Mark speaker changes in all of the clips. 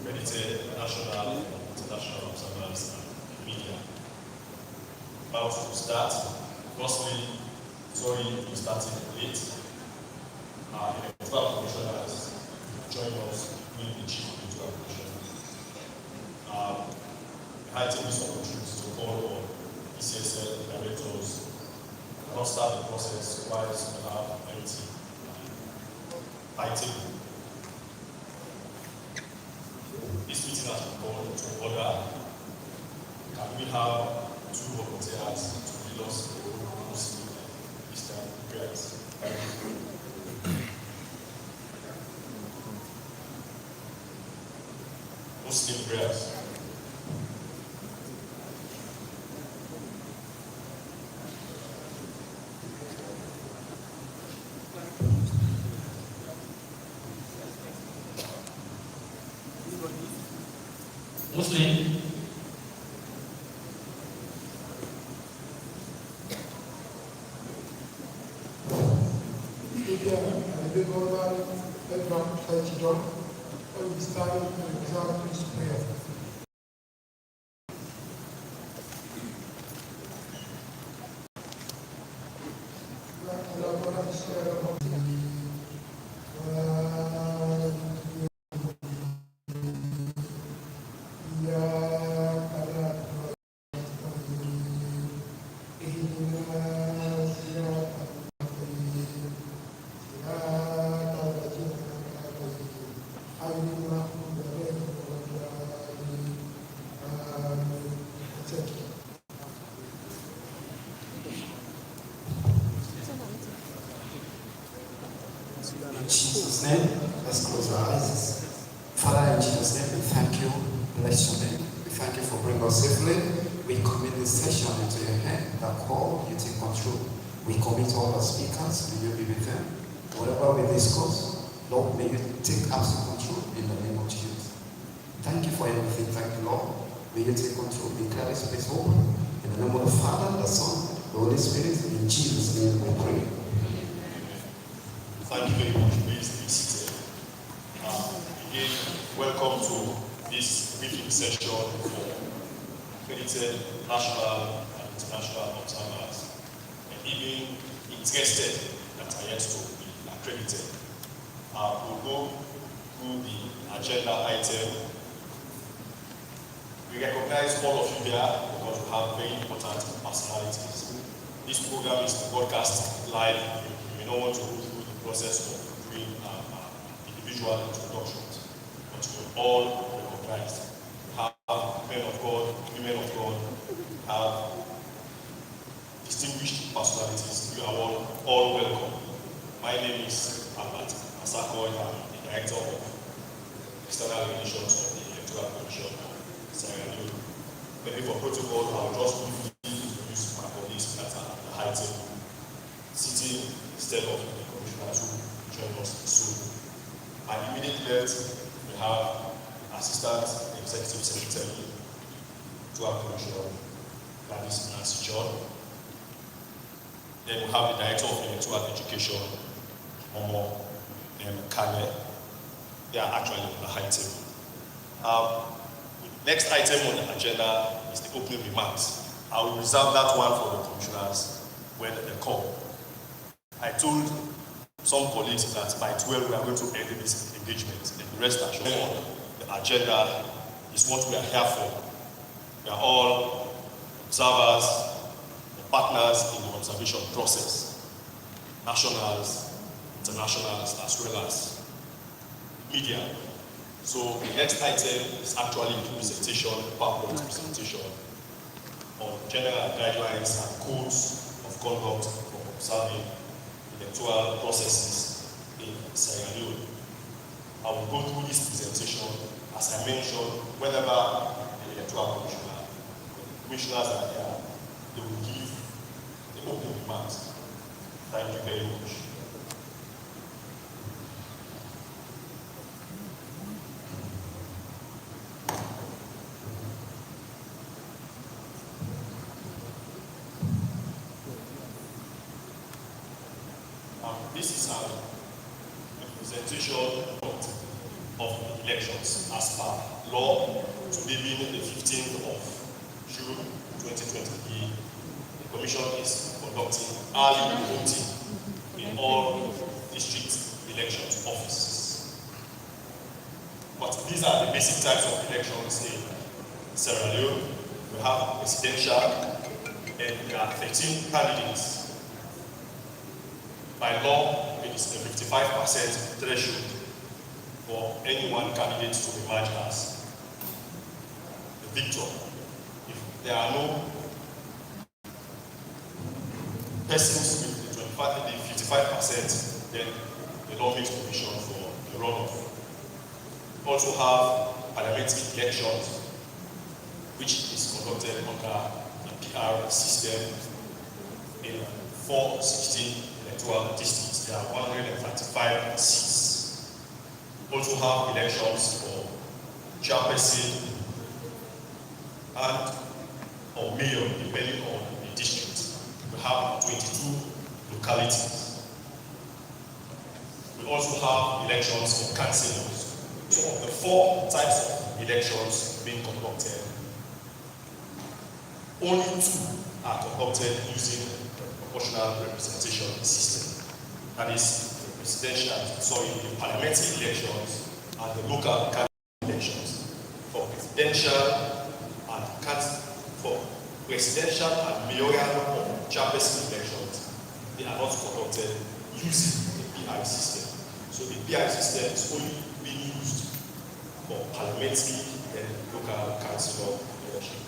Speaker 1: accredited national and international observers and media. About to start, firstly, sorry we started late. The electoral commissioners joined us with the chief electoral commissioner. The item is opportunity to call on ECSL directors not start the process whilst we have empty item. This meeting has been called to order. Can we have two volunteers to lead us in the Muslim Eastern prayers? Muslim prayers.
Speaker 2: Muslim.
Speaker 3: In Jesus' name, let's close our eyes. Father, in Jesus' name, we thank you, bless your name. We thank you for bringing us safely. We commit this session into your hand. That call, you take control. We commit all our speakers, may you be with them. Whatever we discuss, Lord, may you take absolute control in the name of Jesus. Thank you for everything. Thank you, Lord. May you take control. Declare this place open. In the name of the Father, the Son, the Holy Spirit, in Jesus' name we pray.
Speaker 1: Thank you very much. Please be seated. Again, welcome to this briefing session for accredited national and international observers and even interested that are yet to be accredited. We'll go through the agenda item. We recognize all of you there because we have very important personalities. This program is broadcast live. You may not want to go through the process of doing individual introductions, but we're all recognized. We have men of God, women of God, we have distinguished personalities. You are all welcome. My name is Albert Masako. I'm the Director of External Relations of the Electoral Commission of Sierra Leone. Maybe for protocol, I'll just briefly introduce my colleagues that are at the high table, sitting instead of the commissioners who join us soon. My immediate left, we have Assistant Executive Secretary to our Commission, Gladys Nancy John. Then we have the Director of Electoral Education, Momo Kanye. They are actually on the high table. Next item on the agenda is the opening remarks. I will reserve that one for the commissioners when they call. I told some colleagues that by 12 we are going to end this engagement, and the rest assured on the agenda is what we are here for. We are all observers, partners in the observation process, nationals, internationals, as well as media. So the next item is actually a presentation, a PowerPoint presentation on general guidelines and codes of conduct for observing electoral processes in Sierra Leone. I will go through this presentation. As I mentioned, whenever the electoral commissioners are here, they will give the opening remarks. Thank you very much. This is a presentation of the elections as per law to be being the 15th of June 2020. The Commission is conducting early voting in all district elections offices. But these are the basic types of elections in Sierra Leone. We have presidential, and there are 13 candidates. By law, it is a 55% threshold for any one candidate to emerge as the victor. If there are no persons with the 55%, then the law makes provision for the runoff. We also have parliamentary elections, which is conducted under the PR system in 416 electoral districts. There are 135 seats. We also have elections for chairperson and or mayor, depending on the district. We have 22 localities. We also have elections for councillors. So of the 4 types of elections being conducted, only 2 are conducted using the proportional representation system. That is the parliamentary elections and the local council elections. For presidential and mayoral or chairperson elections, they are not conducted using the PI system. So the PI system is only being used for parliamentary and local council election.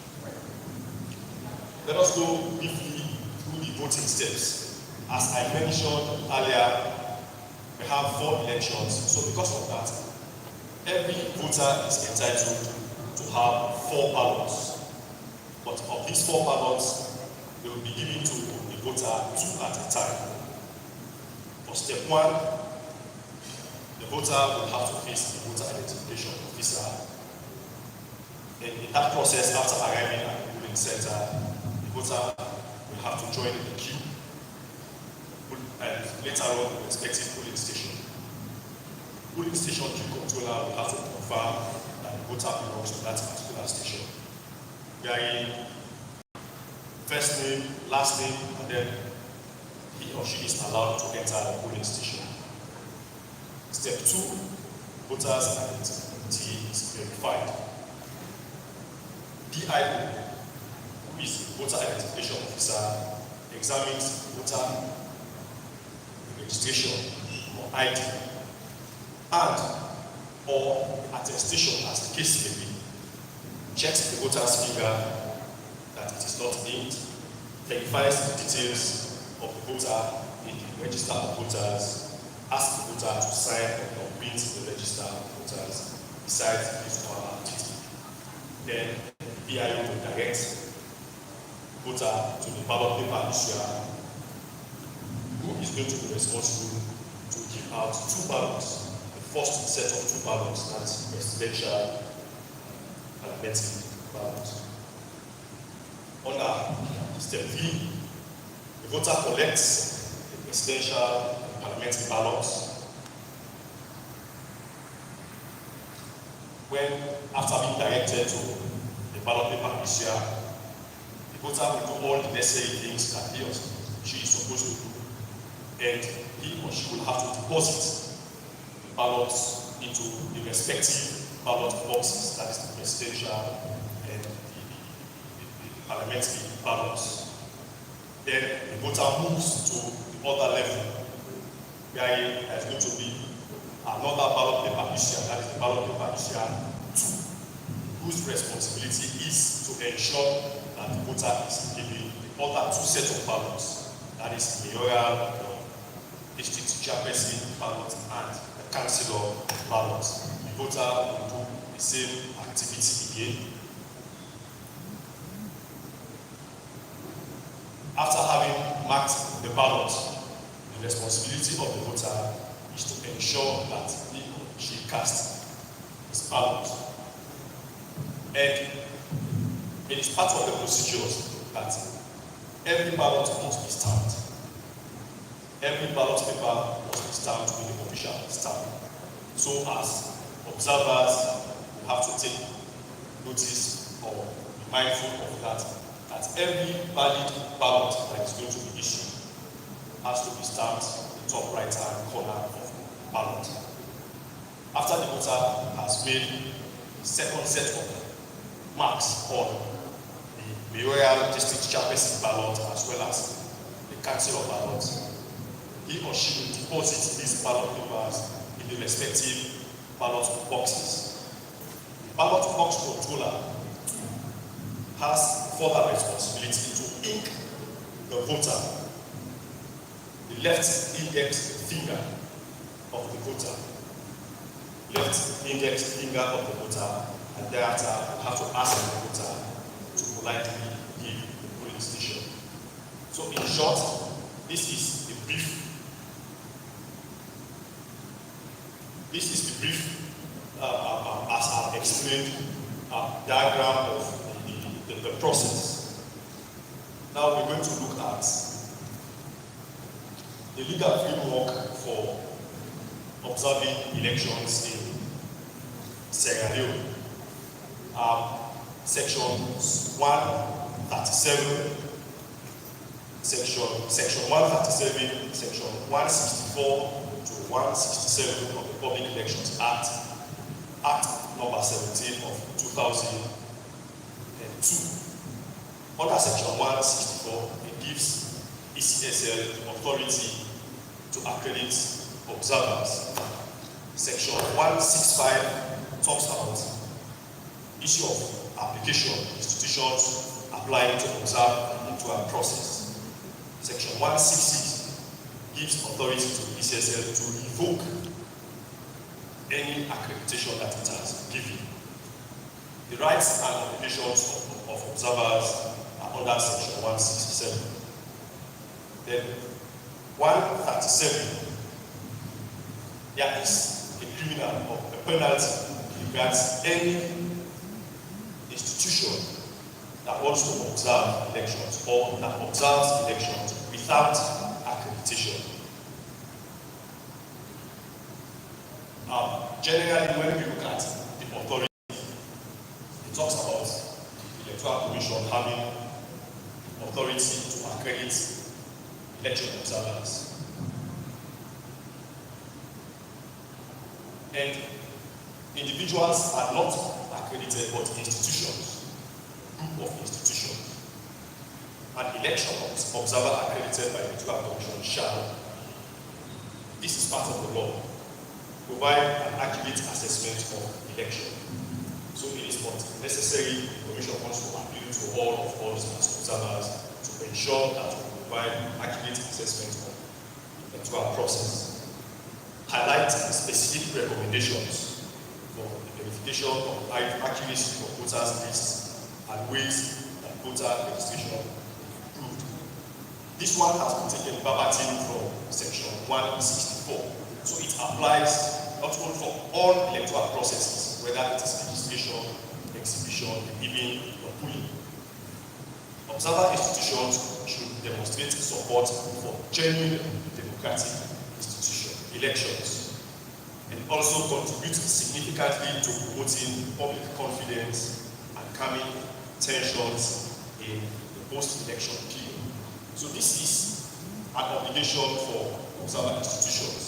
Speaker 1: Let us go briefly through the voting steps. As I mentioned earlier, we have 4 elections. So because of that, every voter is entitled to have 4 ballots. But of these 4 ballots, they will be given to the voter 2 at a time. For step 1, the voter will have to face the voter identification officer. And in that process, after arriving at the polling center, the voter will have to join the queue and later on the respective polling station. Polling station queue controller will have to confirm that the voter belongs to that particular station. Bearing first name, last name, and then he or she is allowed to enter the polling station. Step 2, voters' identity is verified. DIO, who is the voter identification officer, examines voter registration or ID and or attestation, as the case may be, checks the voter's finger that it is not inked, verifies the details of the voter in the register of voters, asks the voter to sign or complete the register of voters besides his or her duty. Then the VIO will direct the voter to the ballot paper issuer, who is going to be responsible to give out 2 ballots. The first set of 2 ballots, that's presidential parliamentary ballot. Under step 3, the voter collects the presidential and parliamentary ballots. When, after being directed to the ballot paper issuer, the voter will do all the necessary things that he or she is supposed to do, and he or she will have to deposit the ballots into the respective ballot boxes, that is the presidential and the parliamentary ballots. Then the voter moves to the other level, where there is going to be another ballot paper issuer, that is the ballot paper issuer 2, whose responsibility is to ensure that the voter is given the other 2 sets of ballots, that is the mayoral or district chairperson ballot and the councillor ballot. The voter will do the same activity again. After having marked the ballot, the responsibility of the voter is to ensure that he or she casts his ballot. And it is part of the procedures that every ballot must be stamped. Every ballot paper must be stamped with the official stamp, so as observers will have to take notice or be mindful of that every valid ballot that is going to be issued has to be stamped in the top right-hand corner of the ballot. After the voter has made the second set of marks on the mayoral district chairperson ballot as well as the council of ballots, he or she will deposit these ballot papers in the respective ballot boxes. The ballot box controller has further responsibility to ink the voter, the left index finger of the voter, left index finger of the voter, and thereafter you have to ask the voter to politely give the polling station. So in short, this is the brief. As I've explained, diagram of the process. Now we're going to look at the legal framework for observing elections in Sierra Leone. Section 137, section 137, section 164 to 167 of the Public Elections Act, Act number 17 of 2002. Under section 164, it gives ECSL the authority to accredit observers. Section 165 talks about issue of application institutions applying to observe into a process. Section 166 gives authority to the ECSL to revoke any accreditation that it has given. The rights and obligations of observers are under section 167. Then 137, there is a criminal or a penalty regards any institution that wants to observe elections or that observes elections without accreditation. Generally, when we look at the authority, it talks about the Electoral Commission having authority to accredit election observers. And individuals are not accredited, but institutions, group of institutions. An election observer accredited by the Electoral Commission shall, this is part of the law, provide an accurate assessment of election. So it is not necessary the Commission wants to appeal to all of us as observers to ensure that we provide accurate assessment of the electoral process. Highlight specific recommendations for the verification of accuracy of voters' lists and ways that voter registration is improved. This one has been taken verbatim from section 164. So it applies not only for all electoral processes, whether it is registration, exhibition, and even polling. Observer institutions should demonstrate support for genuine democratic elections, and also contribute significantly to promoting public confidence and calming tensions in the post-election period. So this is an obligation for observer institutions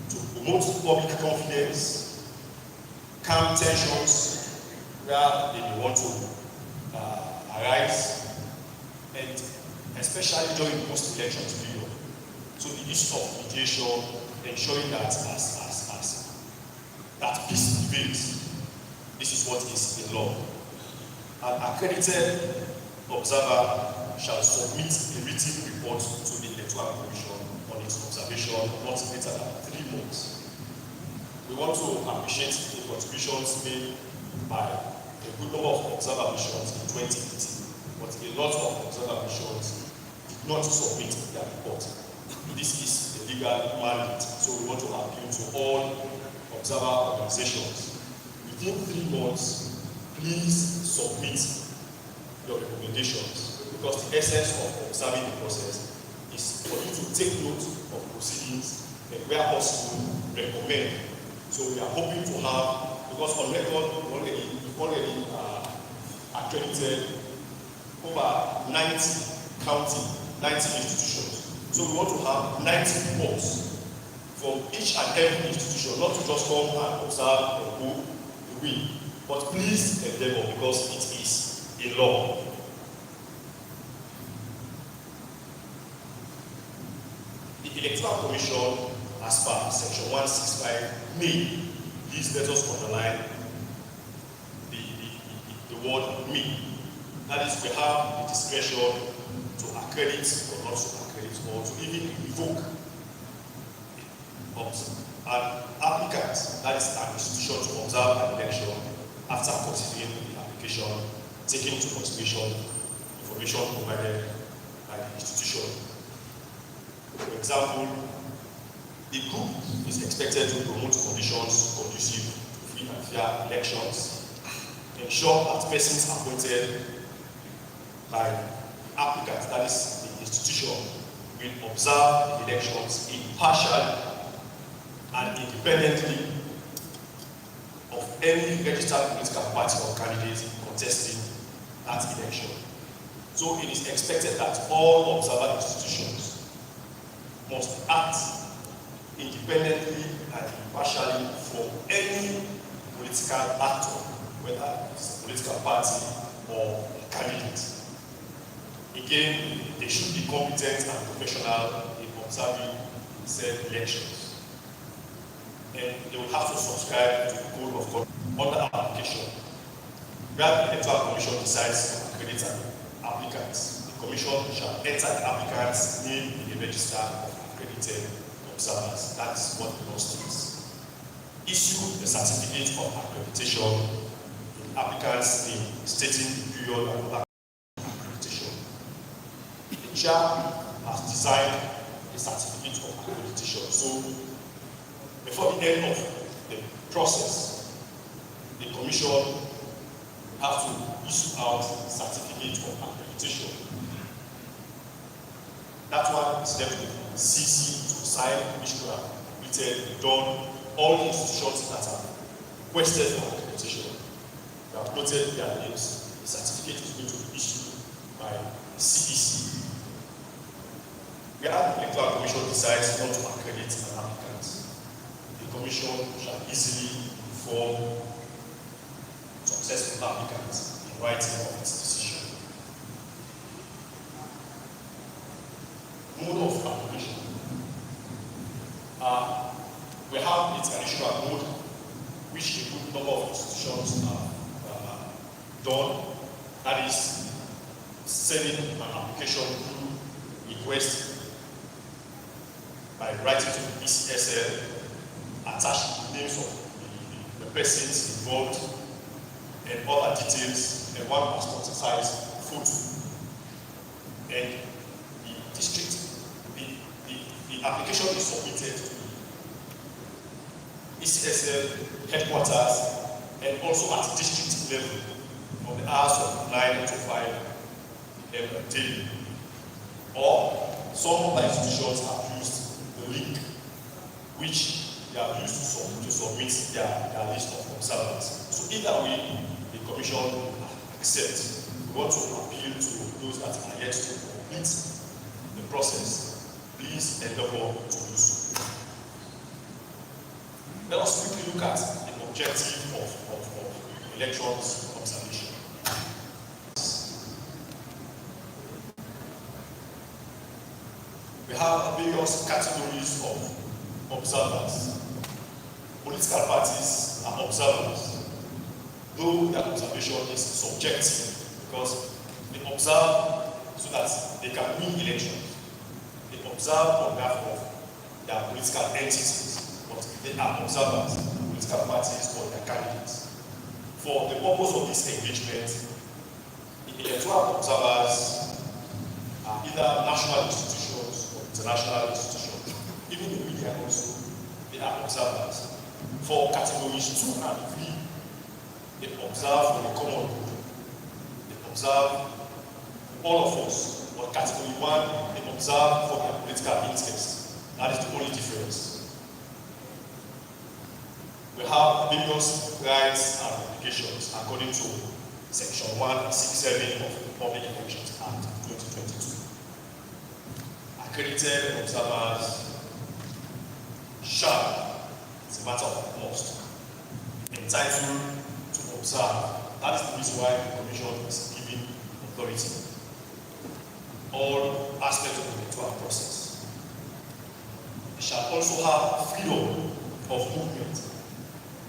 Speaker 1: to promote public confidence, calm tensions where they may want to arise, and especially during the post-election period. So the issue of mediation, ensuring that that peace prevails. This is what is in law. An accredited observer shall submit a written report to the Electoral Commission on its observation not later than 3 months. We want to appreciate the contributions made by a good number of observer missions in 2018, but a lot of observer missions did not submit their report. This is a legal mandate, so we want to appeal to all observer organizations. Within 3 months, please submit your recommendations, because the essence of observing the process is for you to take note of proceedings and where possible recommend So we are hoping to have, because on record, we've already accredited over 90 institutions. So we want to have 90 reports from each and every institution, not to just come and observe and go away, but please endeavor, because it is a law. The Electoral Commission, as per Section 165, may, please let us underline the word may. That is, we have the discretion to accredit or not to accredit, or to even revoke an applicant, that is an institution, to observe an election after considering the application, taking into consideration information provided by the institution. For example, the group is expected to promote conditions conducive to free and fair elections, ensure that persons appointed by the applicant, that is the institution, will observe the elections impartially and independently of any registered political party or candidate contesting that election. So it is expected that all observer institutions must act independently and impartially from any political actor, whether it's a political party or a candidate. Again, they should be competent and professional in observing said elections. And they will have to subscribe to the code of conduct under application. Where the Electoral Commission decides to accredit an applicant, the Commission shall enter the applicant's name in the register of accredited observers. That is what the law states. Issue the certificate of accreditation in the applicant's name, stating the period of accreditation. The chair has designed a certificate of accreditation. So, before the end of the process, the Commission will have to issue out a certificate of accreditation. That one is left with CC to sign, which will have completed, done. All the institutions that have requested for accreditation, they have noted their names. The certificate is going to be issued by CEC. Where the Electoral Commission decides not to accredit an applicant, the Commission shall easily inform successful applicants in writing of its decision. Mode of application. We have its traditional mode, which a good number of institutions have done. That is, sending an application through request by writing to the ECSL, attach the names of the persons involved and other details, and one passport size photo. And the district, the application is submitted to the ECSL headquarters and also at district level from the hours of 9 to 5 p.m. daily. Or some other institutions have used the link which they have used to submit their list of observers. So either way, the Commission will accept. We want to appeal to those that are yet to complete the process. Please endeavor to do so. Let us quickly look at the objective of elections observation. We have various categories of observers. Political parties are observers, though their observation is subjective because they observe so that they can win elections. They observe on behalf of their political entities, but they are observers, political parties or their candidates. For the purpose of this engagement, the electoral observers are either national institutions or international institutions. Even the media also, they are observers. For categories 2 and 3, they observe for the common good. They observe all of us. But category 1, they observe for their political interest. That is the only difference. we have various rights and obligations according to Section 167 of the Public Elections Act 2022. Accredited observers shall, it's a matter of must, entitled to observe. That is the reason why the Commission is giving authority. All aspects of the electoral process. It shall also have freedom of movement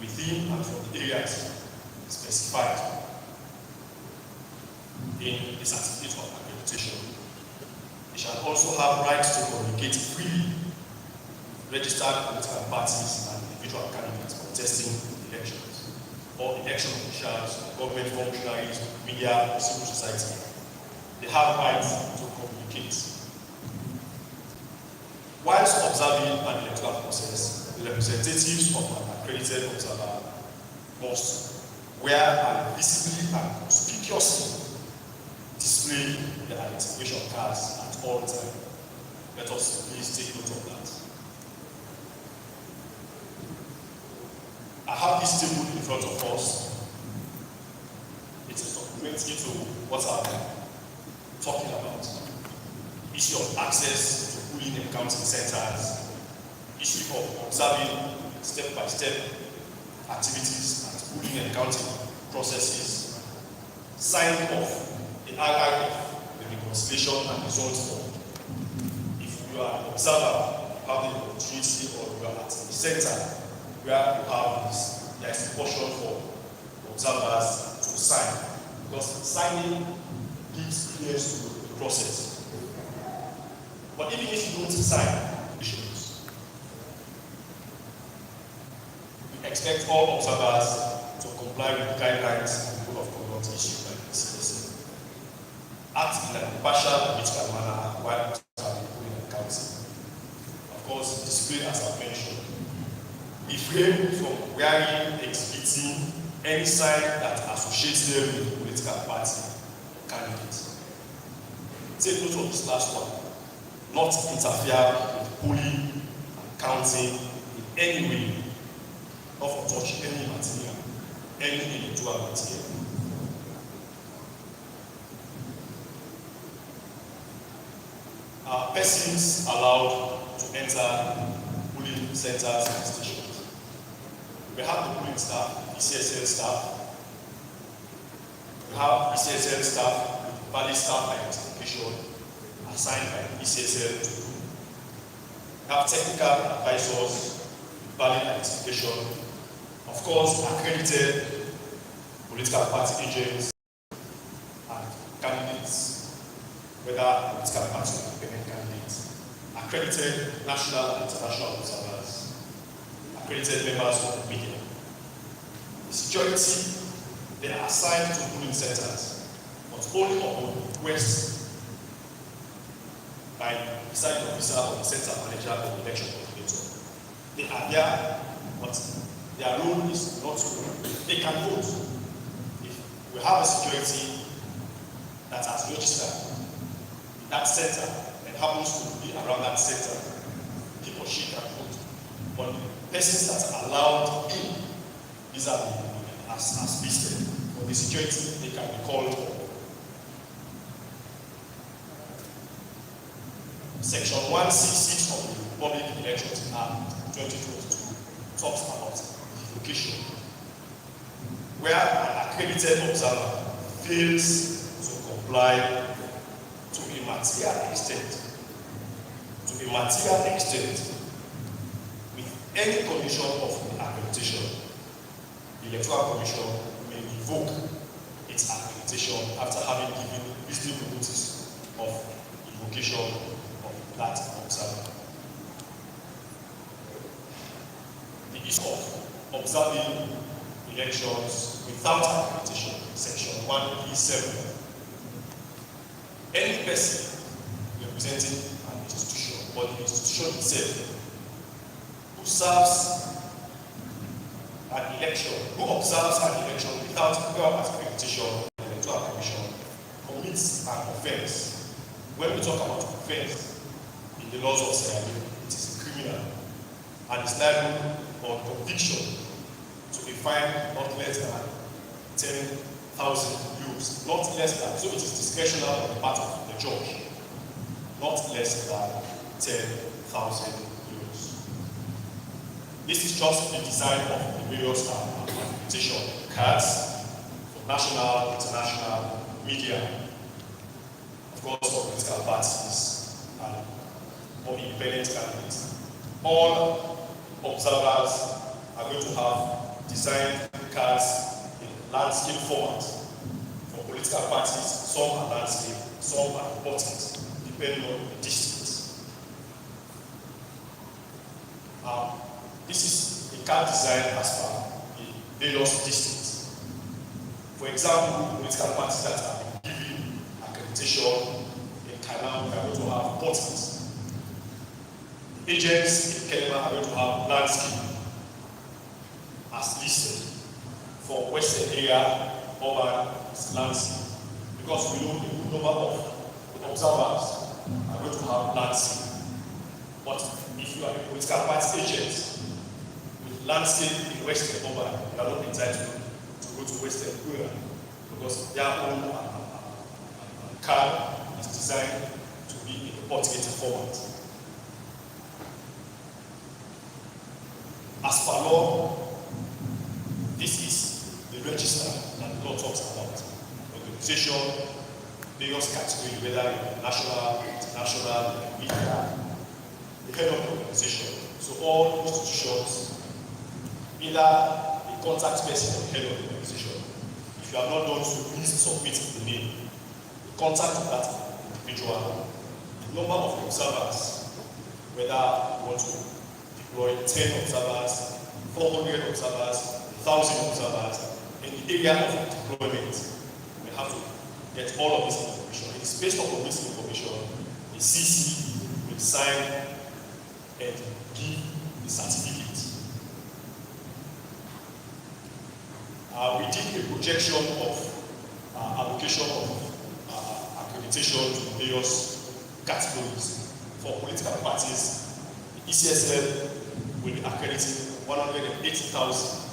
Speaker 1: within and from the areas specified in the certificate of accreditation. It shall also have rights to communicate freely with registered political parties and individual candidates contesting elections, or election officials, government functionaries, media, civil society. They have rights to communicate. Whilst observing an electoral process, the representatives of an accredited observer must wear and visibly and conspicuously display the identification cards at all times. Let us please take note of that. I have this table in front of us. It is documented to what I'm talking about. Issue of access to polling and counting centers, issue of observing step-by-step activities and polling and counting processes, signing off the RRF, the reconciliation and results form. If you are an observer, you have the opportunity, or you are at the center where you have this, there is a portion for observers to sign, because signing gives clearance to the process. But even if you don't sign, issues, we expect all observers to comply with the guidelines and code of conduct issued by the ECSL. Act in an impartial and neutral manner while observing polling and counting. Of course, display, as I mentioned, refrain from wearing, exhibiting any sign that associates them with a political party or candidate. Take note of this last one. Not interfere with polling and counting in any way, not for touch any material, any electoral material. Are persons allowed to enter polling centers and stations? We have the polling staff, ECSL staff. We have ECSL staff with valid staff identification assigned by the ECSL to do. We have technical advisors with valid identification. Of course, accredited political party agents and candidates, whether political party or independent candidates, accredited national and international observers, accredited members of the media. The security, they are assigned to polling centers, but only upon request by the presiding officer or the center manager or the election coordinator. They are there, but their role is not to, they can vote. If we have a security that has registered in that center and happens to be around that center, he or she can vote. But the persons that are allowed in, these are as listed. For the security, they can be called for. Section 166 of the Public Elections Act 2022 talks about revocation, where an accredited observer fails to comply to a material extent with any condition of accreditation. The Electoral Commission may revoke its accreditation after having given reasonable notice of revocation of that observer. The issue of observing elections without accreditation, Section 137. Any person representing an institution or the institution itself who serves an election, who observes an election without accreditation of the Electoral Commission commits an offense. When we talk about offense in the laws of Sierra Leone, it is criminal and is liable on conviction to be fined not less than 10,000 euros. Not less than, so it is discretionary on the part of the judge. Not less than 10,000 euros. This is just the design of the various accreditation cards for national, international, media, of course, for political parties and for independent candidates. All observers are going to have designed cards in landscape format. For political parties, some are landscape, some are portrait, depending on the districts. This is a card design as per the various districts. For example, political parties that have been given accreditation in Canada are going to have portraits. The agents in Kenya are going to have landscape as listed. For Western area, urban is landscape. Because we know a good number of observers are going to have landscape. But if you are a political party agent with landscape in Western urban, you are not entitled to go to Western area because their own card is designed to be in the portrait format. As per law, this is the register that the law talks about. Organization, various categories, whether national, international, media, the head of the organization. So all institutions, either a contact person or the head of the organization. If you have not done so, please submit the name, the contact of that individual, the number of observers, whether you want to deploy 10 observers, 400 observers, 1,000 observers, in the area of deployment. We have to get all of this information. It is based on this information, the CC will sign and give the certificate. We did a projection of allocation of accreditation to various categories. For political parties, the ECSL will be accrediting 180,000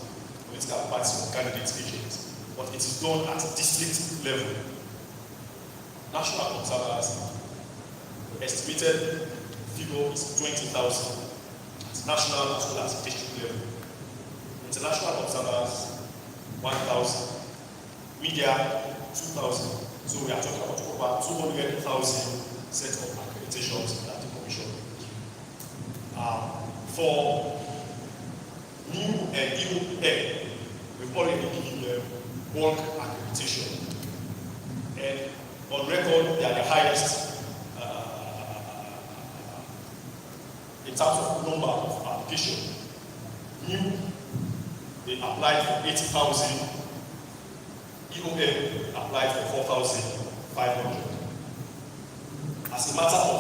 Speaker 1: political parties or candidate agents, but it is done at district level. National observers, the estimated figure is 20,000 at national as well as district level. International observers, 1,000. Media, 2,000. So we are talking about over 200,000 set of accreditations that the Commission will give. For new and EOM, we've already given them bulk accreditation. And on record, they are the highest in terms of number of applications. New, they applied for 80,000. EOM applied for 4,500. As a matter of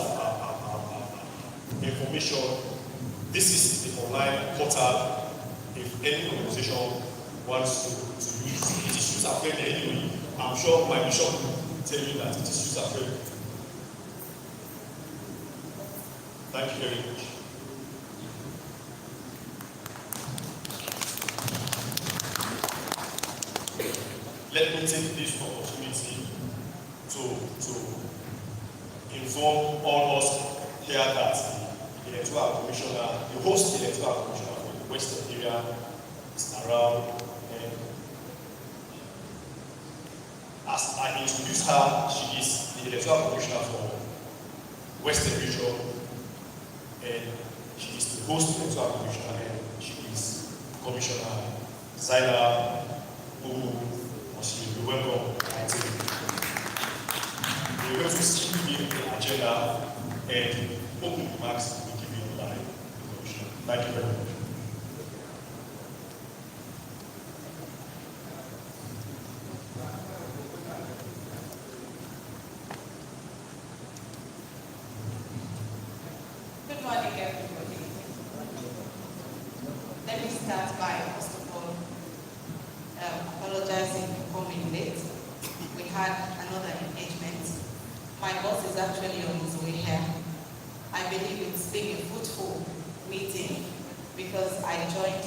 Speaker 1: information, this is the online portal. If any organization wants to use it, it is user friendly anyway. I'm sure my bishop will tell you that it is user friendly. Thank you very much. Let me take this opportunity to inform all us here that the electoral commissioner, the host electoral commissioner for the Western area is around. And as I introduce her, she is the electoral commissioner for Western region, and she is the host electoral commissioner, and she is Commissioner Zaina Ubu. She will be welcome. We are going to see the agenda and open remarks will give you by the Commissioner. Thank you very much.
Speaker 4: Good morning, everybody. Let me start by, first of all, apologizing for coming late. We had another engagement. My boss is actually on his way here. I believe it's been a fruitful meeting because I joined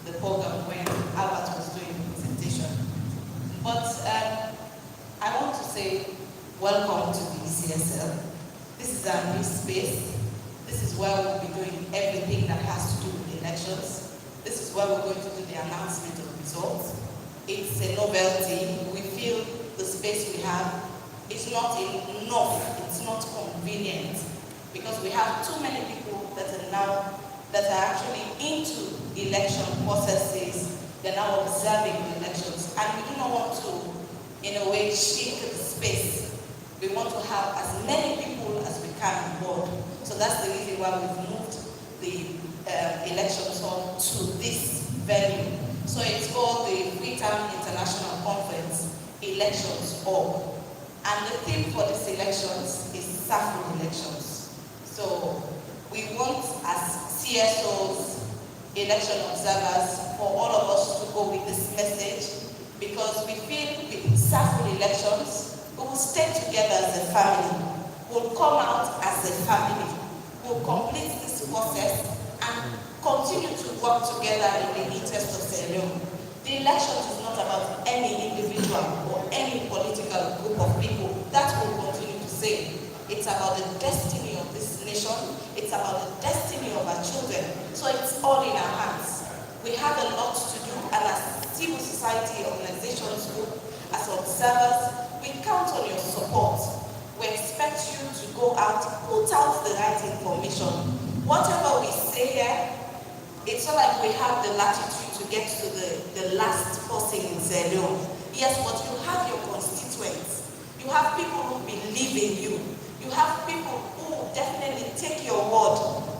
Speaker 4: the program when Albert was doing the presentation. But I want to say welcome to the ECSL. This is our new space. This is where we'll be doing everything that has to do with elections. This is where we're going to do the announcement of results. It's a novelty. We feel the space we have is not enough, it's not convenient, because we have too many people that are actually into election processes, they're now observing the elections, and we do not want to, in a way, shake the space. We want to have as many people as we can on board. So that's the reason why we've moved the elections hall to this venue. So it's called the Freetown International Conference Elections Hall. And the theme for these elections is SAFU elections. So we want, as CSOs, election observers, for all of us to go with this message, because we feel with SAFU elections, we will stay together as a family, we'll come out as a family, we'll complete this process and continue to work together in the interest of Sierra Leone. The elections is not about any individual or any political group of people. That will continue to say. It's about the destiny of this nation. It's about the destiny of our children. So it's all in our hands. We have a lot to do, and as civil society organizations group, as observers, we count on your support. We expect you to go out, put out the right information. Whatever we say here, it's not like we have the latitude to get to the last person in Sierra Leone. Yes, but you have your constituents. You have people who believe in you. You have people who definitely take your word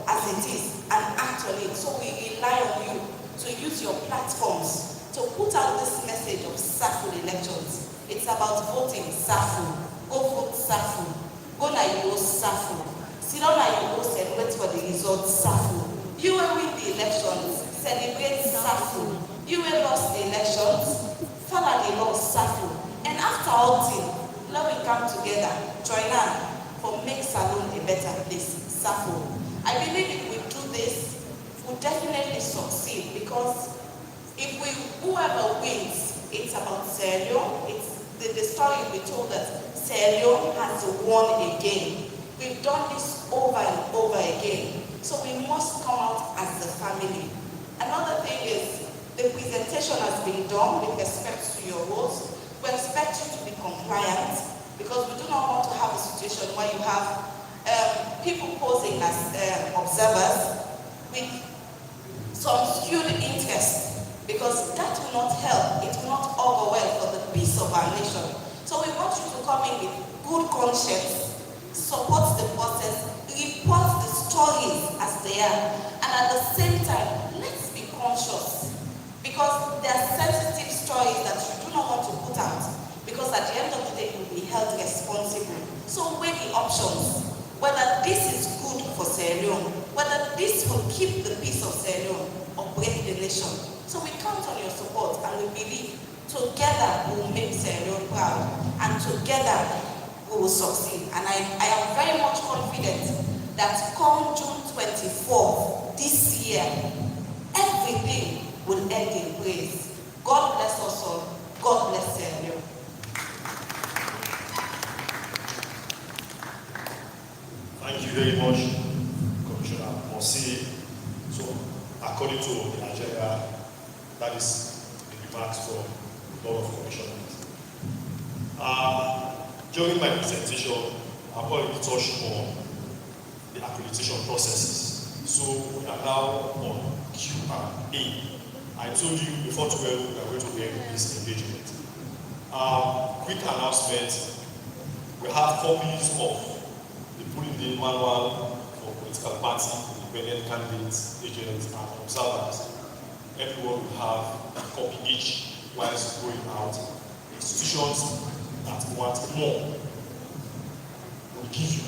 Speaker 4: as it is and act on it. So we rely on you to use your platforms to put out this message of SAFU elections. It's about voting SAFU. Go vote SAFU. Go na you go SAFU. Sit down na you go celebrate for the results SAFU. You will win the elections, celebrate SAFU. You will lost the elections, follow the law SAFU. And after all things, let we come together, join hands for make Salone a better place, SAFU. I believe if we do this, we'll definitely succeed, because if whoever wins, it's about Sierra Leone. It's the story we told that Sierra Leone has won again. We've done this over and over again. So we must come out as a family. Another thing is, the presentation has been done with respect to your roles. We expect you to be compliant, because we do not want to have a situation where you have people posing as observers with some skewed interest, because that will not help. It will not augur well for the peace of our nation. So we want you to come in with good conscience, support the process, report the stories as they are, and at the same time, let's be conscious, because there are sensitive stories that you do not want to put out, because at the end of the day, you will be held responsible. So weigh the options, whether this is good for Sierra Leone, whether this will keep the peace of Sierra Leone or break the nation. So we count on your support, and we believe together we will make Sierra Leone proud, and together we will succeed. And I am very much confident that come June 24th this year, everything will end in praise. God bless us all. God bless Sierra Leone.
Speaker 1: Thank you very much, Commissioner Monsi. So, according to the agenda, that is the remarks from a lot of commissioners. During my presentation, I've already touched on the accreditation processes. So we are now on Q&A. I told you before 12 we are going to end this engagement. Quick announcement: we have copies of the bulletin manual for political party, independent candidates, agents, and observers. Everyone will have a copy each whilst going out. Institutions that want more will give you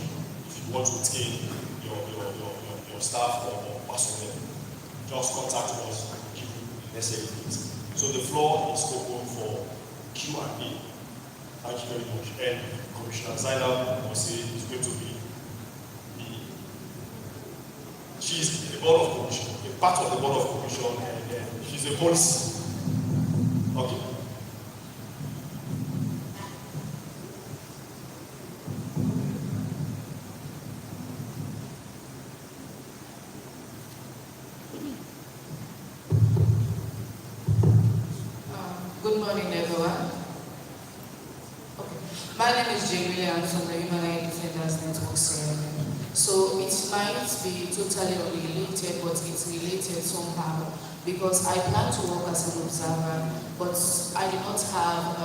Speaker 1: if you want to retain your staff or personnel. Just contact us and give you the necessary things. So the floor is open for Q&A. Thank you very much. And Commissioner Zainab Monsi is going to be the She's in the board of commission, a part of the board of commission, and she's a policy. Okay.
Speaker 5: Good morning, everyone. Okay. My name is Jamie. I'm from the Human Rights Defenders Network. So it might be totally unrelated, but it's related somehow because I plan to work as an observer, but I did not have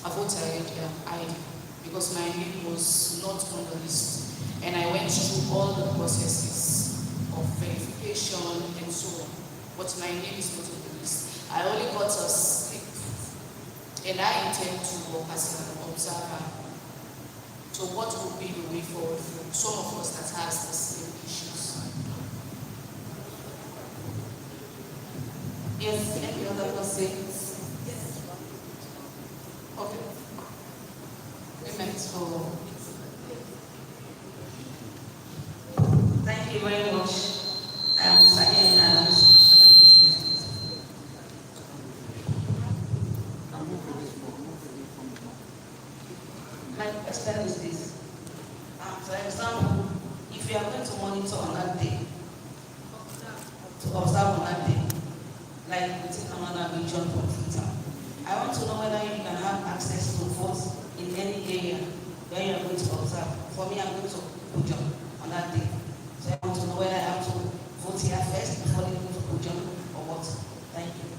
Speaker 5: a voter ID because my name was not on the list, and I went through all the processes of verification and so on, but my name is not on the list. I only got a slip, and I intend to work as an observer. So what would be the way forward for some of us that has the same issues?
Speaker 4: Yes, any other person? Yes.
Speaker 5: Okay. So,
Speaker 4: thank you very much. I am signing an My question is this. For example, if you are going to monitor on that day, to observe on that day, like within another region computer, I want to know whether you can have access to vote in any area where you are going to observe. For me, I'm going to Pujon on that day. So I want to know whether I have to vote here first before they go to Pujon or what. Thank you.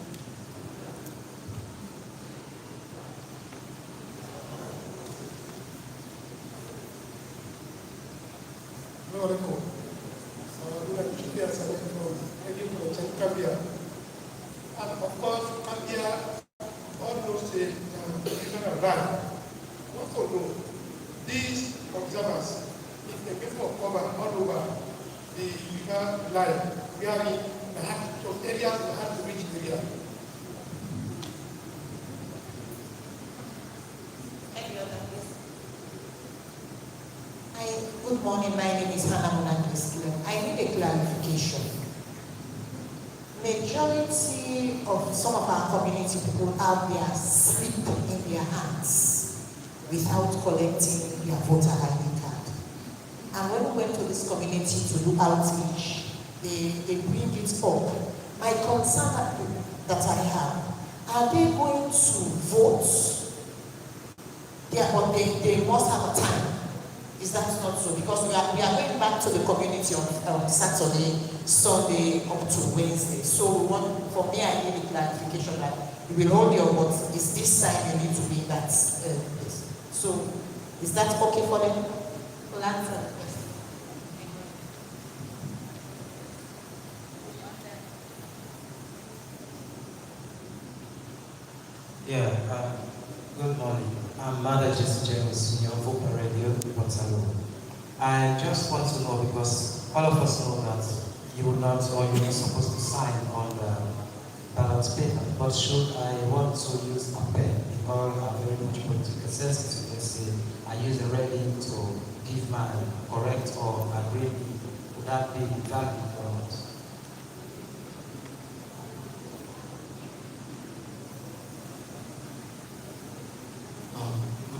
Speaker 6: And of course, Gambia almost a regional line. Also know these observers, if they get for cover all over the river line, where they have to areas they have to reach the area.
Speaker 7: Good morning, my name is Hannah Munakis. I need a clarification. Majority of some of our community people have their slip in their hands without collecting their voter ID card. And when we went to this community to do outreach, they bring it up. My concern that I have, are they going to vote? But they must have a time. Is that not so? Because we are going back to the community on Saturday, Sunday, up to Wednesday. So for me, I need a clarification that you will hold your vote. Is this time you need to be in that place? So is that okay for them?
Speaker 4: Well, answer.
Speaker 8: Yeah, good morning. I'm Manager James, your Vocal Radio, Waterloo. I just want to know, because all of us know that you will not, or you're not supposed to sign on the ballot paper, but should I want to use a pen, because I'm very much political sensitive, let's say, I use a red ink to give my correct or agree, would that be valid or not?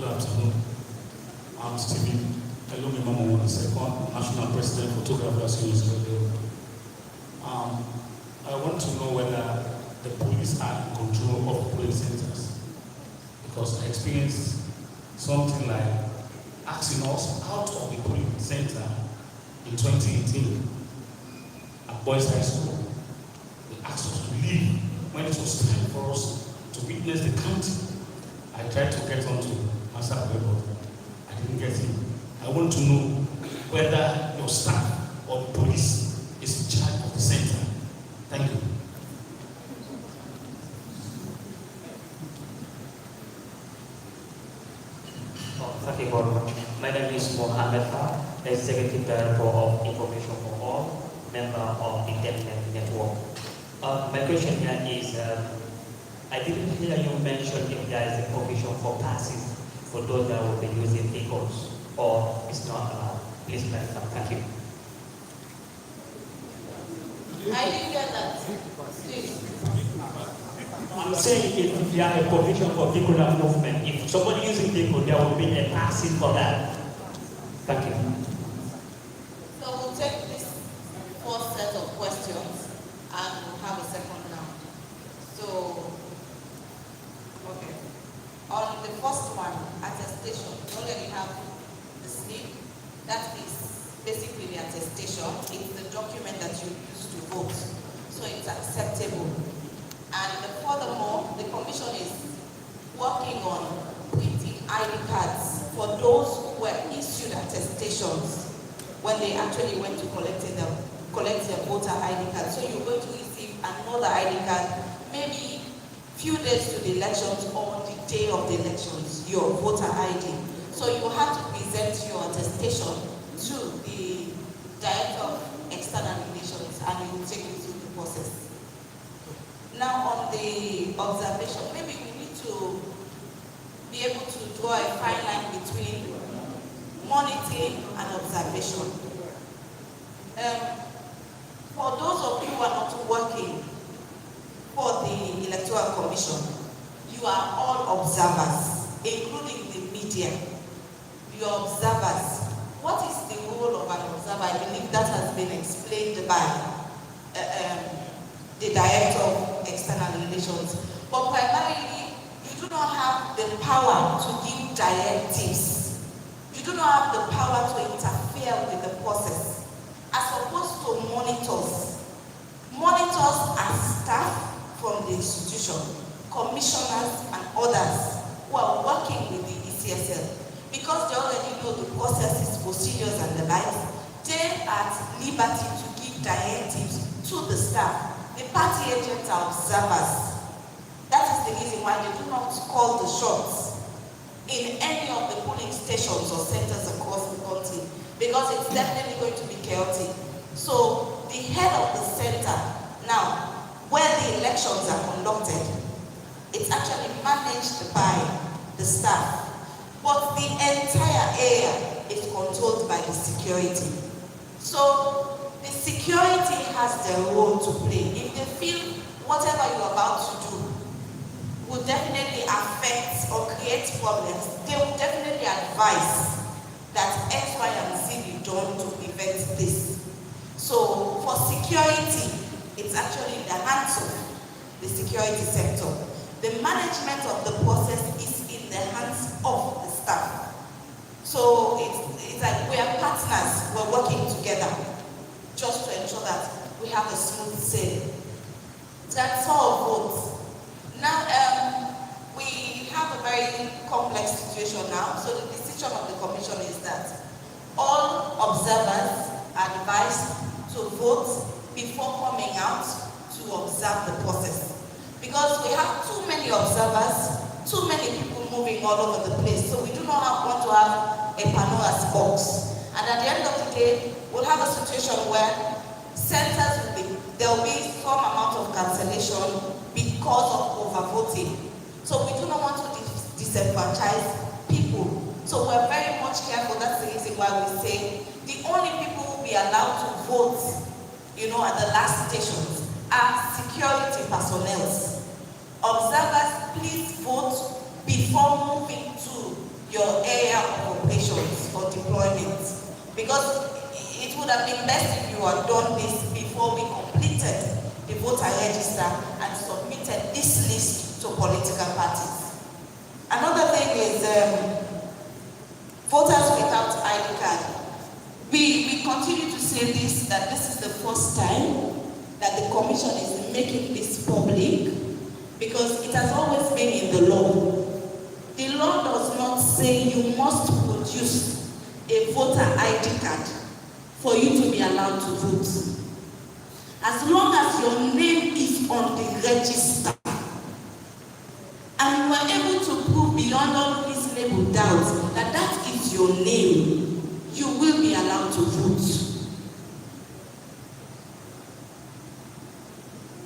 Speaker 2: Good afternoon. I'm Stephen Elomi Mamo, second National President Photographers Union. I want to know whether the police are in control of the polling centers, because I experienced something like asking us out of the polling center in 2018 at Boys High School. They asked us to leave when it was time for us to witness the counting. I tried to get onto Master Webo. I didn't get him. I want to know whether your staff or the police is in charge of the center. Thank you.
Speaker 9: Thank you very much. My name is Mohammed Fa, Executive Director of Information for All, member of the Internet Network. My question here is, I didn't hear you mention if there is a provision for passes for those that will be using vehicles, or it's not allowed. Please clarify. Thank you.
Speaker 4: I didn't get that. Please.
Speaker 9: I'm saying if you have a provision for vehicular movement, if somebody using vehicle, there will be a taxing for that. Thank you.
Speaker 4: So we'll take this first set of questions and we'll have a second round. So, okay. On the first one, attestation, we already have the slip. That is basically the attestation. It's the document that you use to vote. So it's acceptable. And furthermore, the commission is working on printing ID cards for those who were issued attestations when they actually went to collect their voter ID card. So you're going to receive another ID card, maybe few days to the elections or the day of the elections, your voter ID. So you have to present your attestation to the Director of External Relations and he will take you through the process. Now on the observation, maybe we need to be able to draw a fine line between monitoring and observation. For those of you who are not working for the Electoral Commission, you are all observers, including the media. You are observers. What is the role of an observer? I believe that has been explained by the Director of External Relations. But primarily, you do not have the power to give directives. You do not have the power to interfere with the process, as opposed to monitors. Monitors are staff from the institution, commissioners and others who are working with the ECSL. Because they already know the processes, procedures and the like, they are at liberty to give directives to the staff. The party agents are observers. That is the reason why they do not call the shots in any of the polling stations or centers across the country, because it's definitely going to be chaotic. So the head of the center, now, where the elections are conducted, it's actually managed by the staff. But the entire area is controlled by the security. So the security has their role to play. If they feel whatever you're about to do will definitely affect or create problems, they will definitely advise that X, Y, and Z be done to prevent this. So for security, it's actually in the hands of the security sector. The management of the process is in the hands of the staff. So it's like we are partners, we're working together just to ensure that we have a smooth sailing. That's all votes. Now, we have a very complex situation now. So the decision of the commission is that all observers are advised to vote before coming out to observe the process. Because we have too many observers, too many people moving all over the place. So we do not want to have a Pandora's box. And at the end of the day, we'll have a situation where centers there will be some amount of cancellation because of overvoting. So we do not want to disenfranchise people. So we're very much careful. That's the reason why we say the only people who will be allowed to vote, at the last stations are security personnel. Observers, please vote before moving to your area of operations or deployment. Because it would have been best if you had done this before we completed the voter register and submitted this list to political parties. Another thing is voters without ID card. We continue to say this, that this is the first time that the commission is making this public, because it has always been in the law. The law does not say you must produce a voter ID card for you to be allowed to vote. As long as your name is on the register and you are able to prove beyond all reasonable doubt that that is your name, you will be allowed to vote.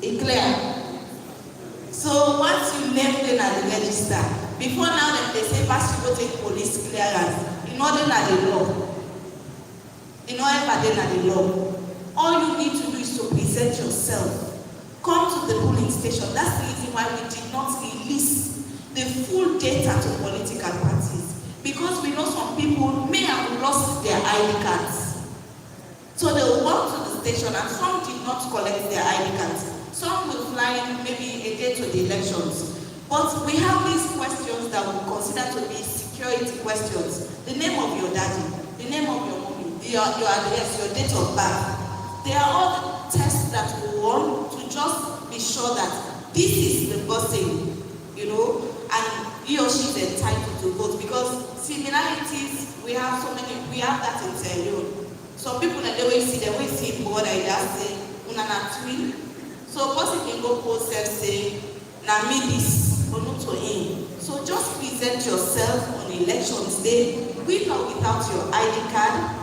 Speaker 4: It's clear? So once you name them at the register, before now that they say pass you go take police clearance, in order at the law. In order at the law. All you need to do is to present present yourself. Come to the polling station. That's the reason why we did not release the full data to political parties. Because we know some people may have lost their ID cards. So they will walk to the station and some did not collect their ID cards. Some will fly in maybe a day to the elections. But we have these questions that we consider to be security questions. The name of your daddy, the name of your mommy, your address, your date of birth. They are all the tests that we want to just be sure that this is the person, you know, and he or she is entitled to vote. Because similarities, we have so many, we have that in Sierra Leone. Some people that they will see board and just say, unana twin. So a person can go post and say, na me this, or not to him. So just present yourself on elections day, with or without your ID card,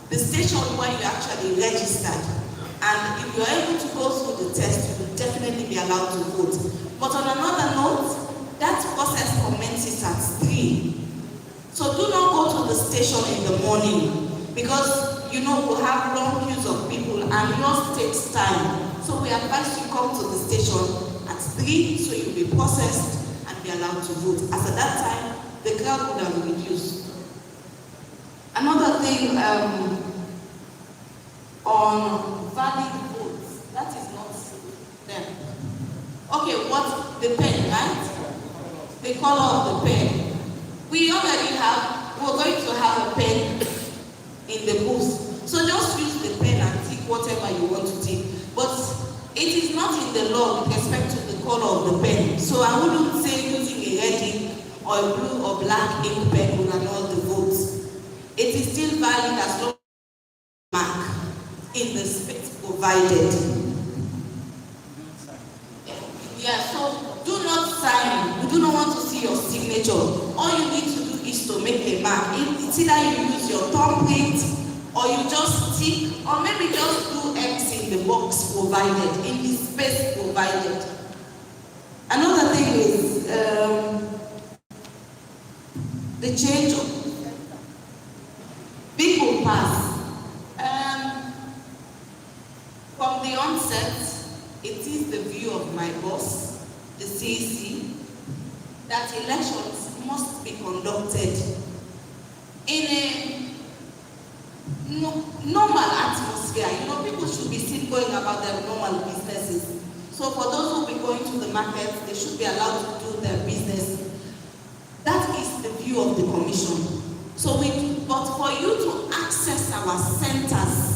Speaker 4: the station where you actually registered. And if you're able to go through the test, you will definitely be allowed to vote. But on another note, that process commences at 3. So do not go to the station in the morning because you know we'll have long queues of people and yours takes time. So we advise you come to the station at 3 so you'll be processed and be allowed to vote. As at that time, the crowd would have reduced. Another thing on valid votes, that is not them. Okay, what the pen, right? The color of the pen. We already have, we're going to have a pen in the booth. So just use the pen and tick whatever you want to tick. But it is not in the law with respect to the color of the pen. So I wouldn't say using a red ink or a blue or black ink pen will annul the votes. It is still valid as long as mark in the space provided. Yeah, so do not sign. We do not want to see your signature. All you need to do is to make a mark. It's either you use your thumbprint or you just tick, or maybe just do X in the box provided, in the space provided. Another thing is the change of people pass. From the onset, it is the view of my boss, the CEC, that elections must be conducted in a normal atmosphere. You know, people should be still going about their normal businesses. So for those who will be going to the market, they should be allowed to do their business. That is the view of the commission. So but for you to access our centers,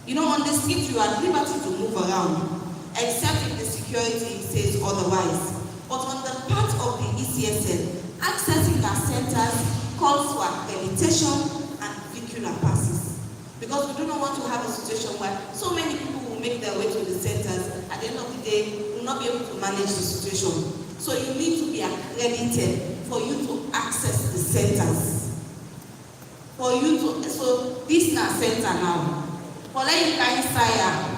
Speaker 4: you know, on the street you are at liberty to move around, except if the security says otherwise. But on the part of the ECSL, accessing our centers calls for accreditation and vehicular passes. Because we do not want to have a situation where so many people will make their way to the centers, at the end of the day, will not be able to manage the situation. So you need to be accredited for you to access the centers. For you to, so this is our center now. For like you can inside,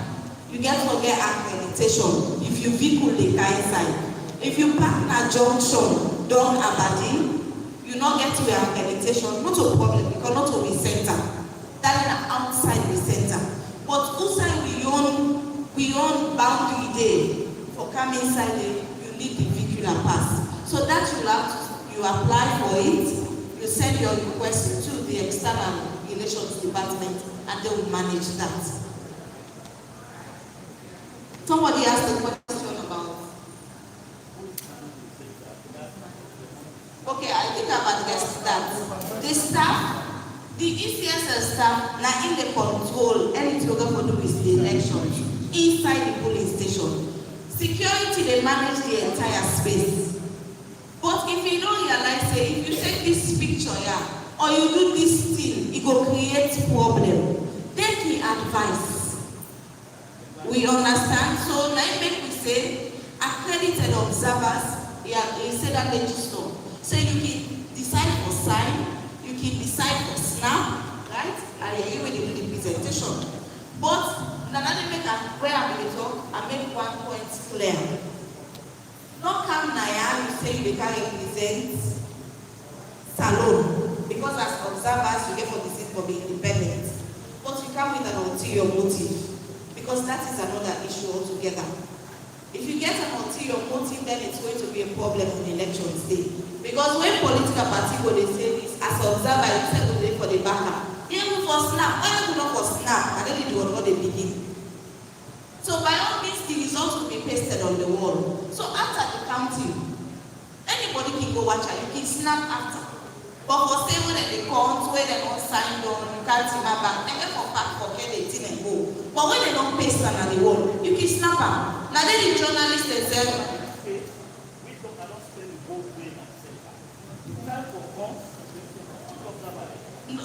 Speaker 4: you get to get accreditation if you vehicle the inside. If you park in a junction, down Aberdeen, you not get to your accreditation, not a problem, because not to be center. That is outside the center. But outside we own boundary day. For coming inside you need the vehicular pass. So that you apply for it, you send your request to the external relations department and they will manage that. Somebody asked a question about. Okay, I think I've addressed that. The staff, the ECSL staff, now in the control, anything we're going to do is the election inside the polling station. Security, they manage the entire space. But if you don't realize, say, if you take this picture here, or you do this thing, it will create problem. Take the advice. We understand. So now make we say accredited observers, yeah, you say that register. So you can decide for sign, you can decide for snap, right? I hear when you do the presentation. But another make where I'm going to talk, I make one point clear. Not come now, you say you can represent salon. Because as observers, you get for the seat for being independent. But you come with an ulterior motive. because that is another issue altogether. If you get an ulterior motive, then it's going to be a problem on elections day. Because when political party go they say this, as observer, you say go dey for the backer. Even for snap, why you not for snap? I don't need to know the begin. So by all means, the results will be pasted on the wall. So after the counting, anybody can go watch it. You can snap after. But for say when they count, when they don't sign on, you can't see my back. They can back forget the thing and go. But when they don't paste it on the wall, you can snap them. Now then the journalist they say,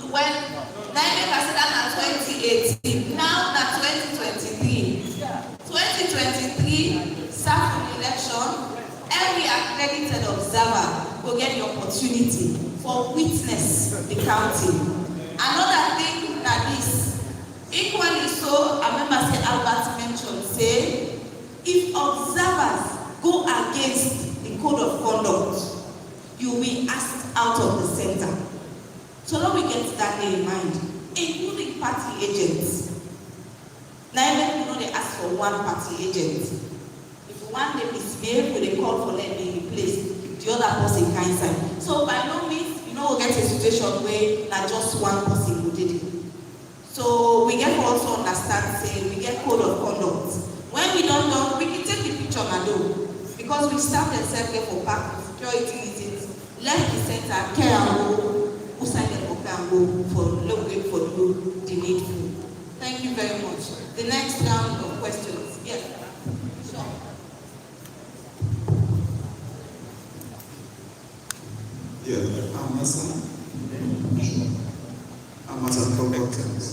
Speaker 4: when Nigeria said that 2018, now that 2023, 2023 SAFU election, every accredited observer will get the opportunity for witness the counting. Another thing that is equally so, I remember say Albert mentioned, say, if observers go against the code of conduct, you will be asked out of the center. So now we get that in mind, including party agents. Now even you know they ask for one party agent. If one day misbehave, when they call for them being replaced, the other person can't sign. So by no means, you know, we'll get a situation where not just one person who did it. So we get to also understand, say, we get code of conduct. When we don't know, we can take the picture and do. Because we stand themselves there for back security meetings, left the center, care and go, who signed them up and go for looking for the needful. Thank you very much. The next round of questions. Yes. Sure.
Speaker 10: Yeah, I'm Hassan. I'm Hassan from Doctors.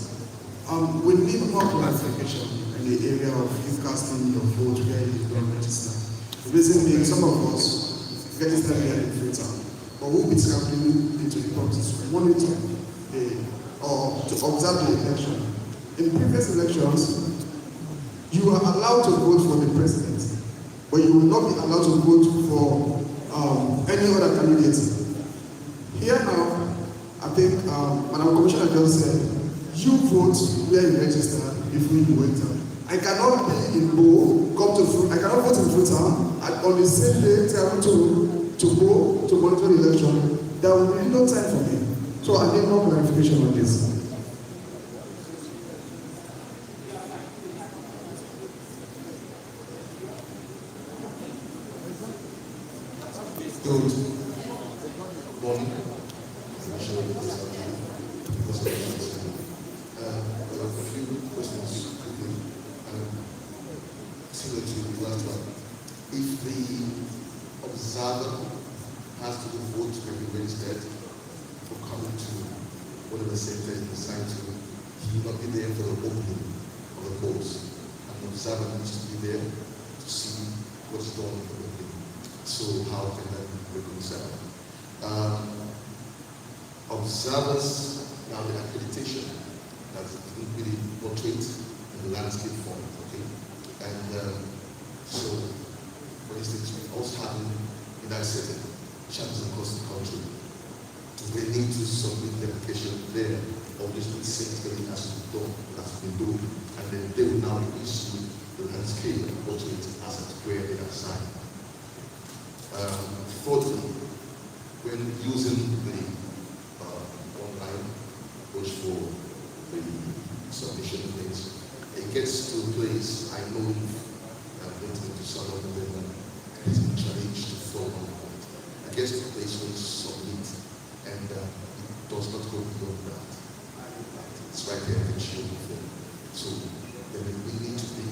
Speaker 10: We need more clarification in the area of you casting your vote where you don't register. The reason being, some of us register here in Freetown, but we'll be traveling into the provinces to monitor or to observe the election. In previous elections, you are allowed to vote for the president, but you will not be allowed to vote for any other candidate. Here now, I think Madam Commissioner just said, you vote where you register before you enter. I cannot be in Bo, I cannot vote in Freetown, and on the same day travel to go to monitor the election. There will be no time for me. So I need more clarification on this.
Speaker 11: Good morning. A few questions quickly. Similar to the last one. If the observer has to vote to be registered for coming to whatever center he assigned to, he will not be there for the opening of the polls. An observer needs to be there to see what's done in the opening. So how can that be reconciled? Observers, now the accreditation that's really portrayed in the landscape form, okay? And so, for instance, we also have in that setting chapters across the country. They need to submit the application there, obviously centrally as been done, and then they will now issue the landscape portrait as at where they are signed. Fourthly, when using the online approach for the submission of things, it gets to a place, I know I've been to some of them, has been challenged to form one point. It gets to a place where you submit, and it does not go beyond that. It's right there in the shield before. So then we need to be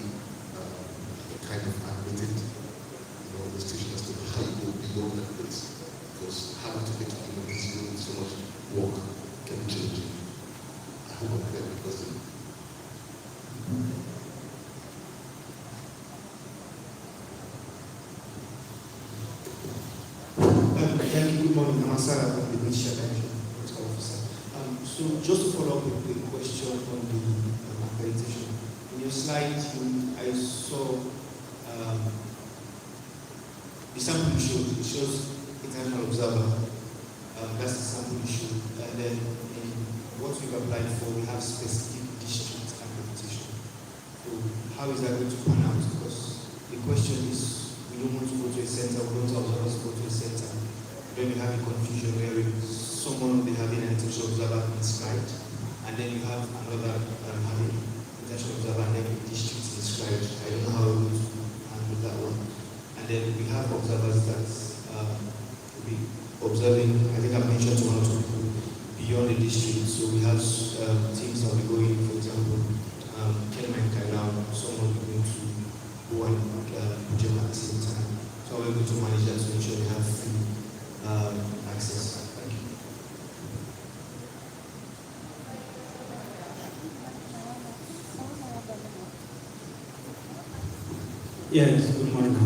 Speaker 11: kind of admitted, the station as to how you go beyond that place. Because having to get to doing so much work can change it. I hope I'm clear with the question.
Speaker 3: Thank you. Good morning. I'm Asara from the Ministry Officer. So just to follow up with the question on the accreditation. In your slide, I saw the sample you showed. It shows international observer. That's the sample you showed. And then in what we've applied for, we have specific district accreditation.
Speaker 12: So how is that going to pan out? Because the question is, we don't want to go to a center, we don't want observers to go to a center. Then we have a confusion where someone they have an intention observer inscribed, and then you have another having intention observer and then the district inscribed. I don't know how we would handle that one. And then we have observers that will be observing, I think I mentioned to one or two people, beyond the district. So we have teams that will be going, for example, Kenma and Kailam, someone is going to go and put them at the same time. So we're able to manage that to ensure they have free access. Thank you.
Speaker 3: Yes, good morning.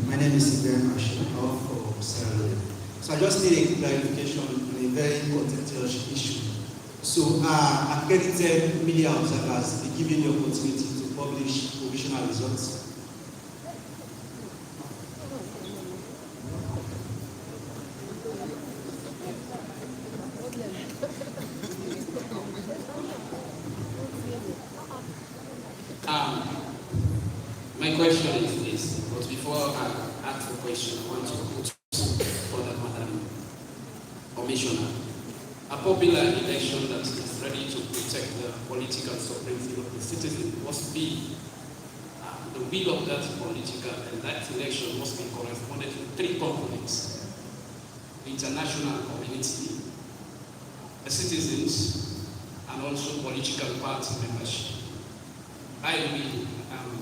Speaker 3: My name is Ibrahim Ashim from Sierra Leone. So I just need a clarification on a very contentious issue. So accredited media observers be given the opportunity to publish provisional results.
Speaker 13: My question is this, but before I ask the question, I want to put for the Madam Commissioner. A popular election that is ready to protect the political sovereignty of the citizen must be the will of that political, and that election must be corresponded to three components: the international community, the citizens, and also political party membership. I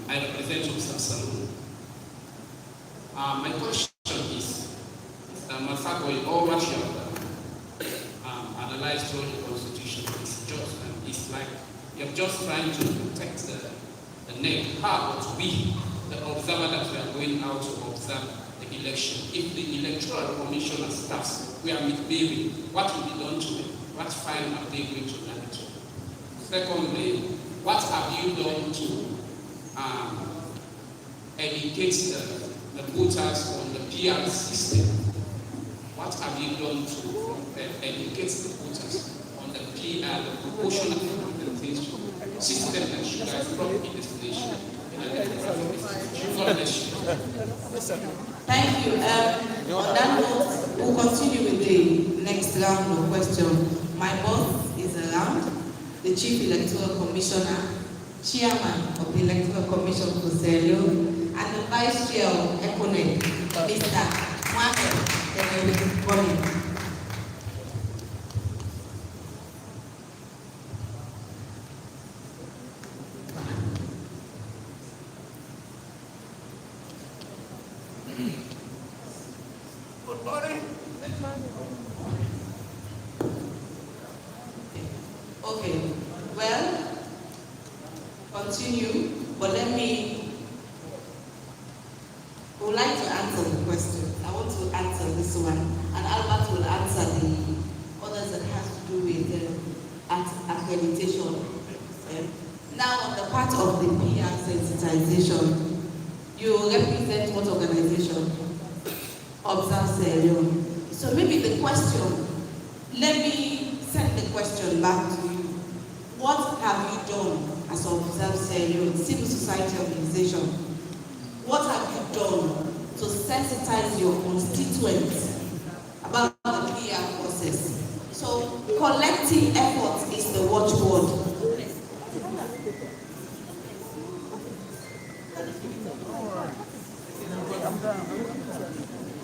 Speaker 13: represent Mr. Salon. My question is, Masako, in all Russia, analyzed through the constitution, it's just, and it's like you're just trying to protect the neck. How about we, the observer that we are going out to observe the election? If the electoral commissioner staffs we are misbehaving, what will be done to them? What fine are they going to land to? Secondly, what have you done to educate the voters on the PR system? What have you done to educate the voters on the PR, the proportional representation system that you guys brought in this nation?
Speaker 4: Thank you. On that note, we'll continue with the next round of questions. My boss is around, the Chief Electoral Commissioner, Chairman of the Electoral Commission for Sierra Leone, and the Vice Chair of ECONEC, Mr. Mohamed Boni.
Speaker 6: Good morning.
Speaker 4: Okay, well, continue, but we would like to answer the question. I want to answer this one, and Albert will answer the others that has to do with accreditation. Now, on the part of the PR sensitization, you represent what organization? Observe Sierra Leone. So maybe the question, let me send the question back to you. What have you done as Observe Sierra Leone, civil society organization? What have you done to sensitize your constituents about the PR process? So collective effort is the watchword.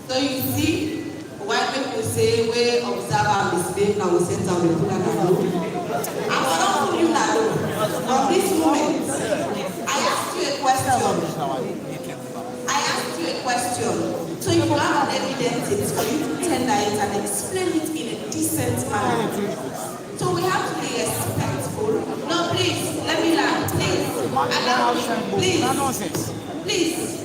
Speaker 4: So you see, when people say we observe and misbehave, now we send out the people that know. I'm not putting you that know. From this moment, I asked you a question. So if you have an evidence, it's for you to tender it and explain it in a decent manner. So we have to be respectful. No, please, let me learn, please. Please.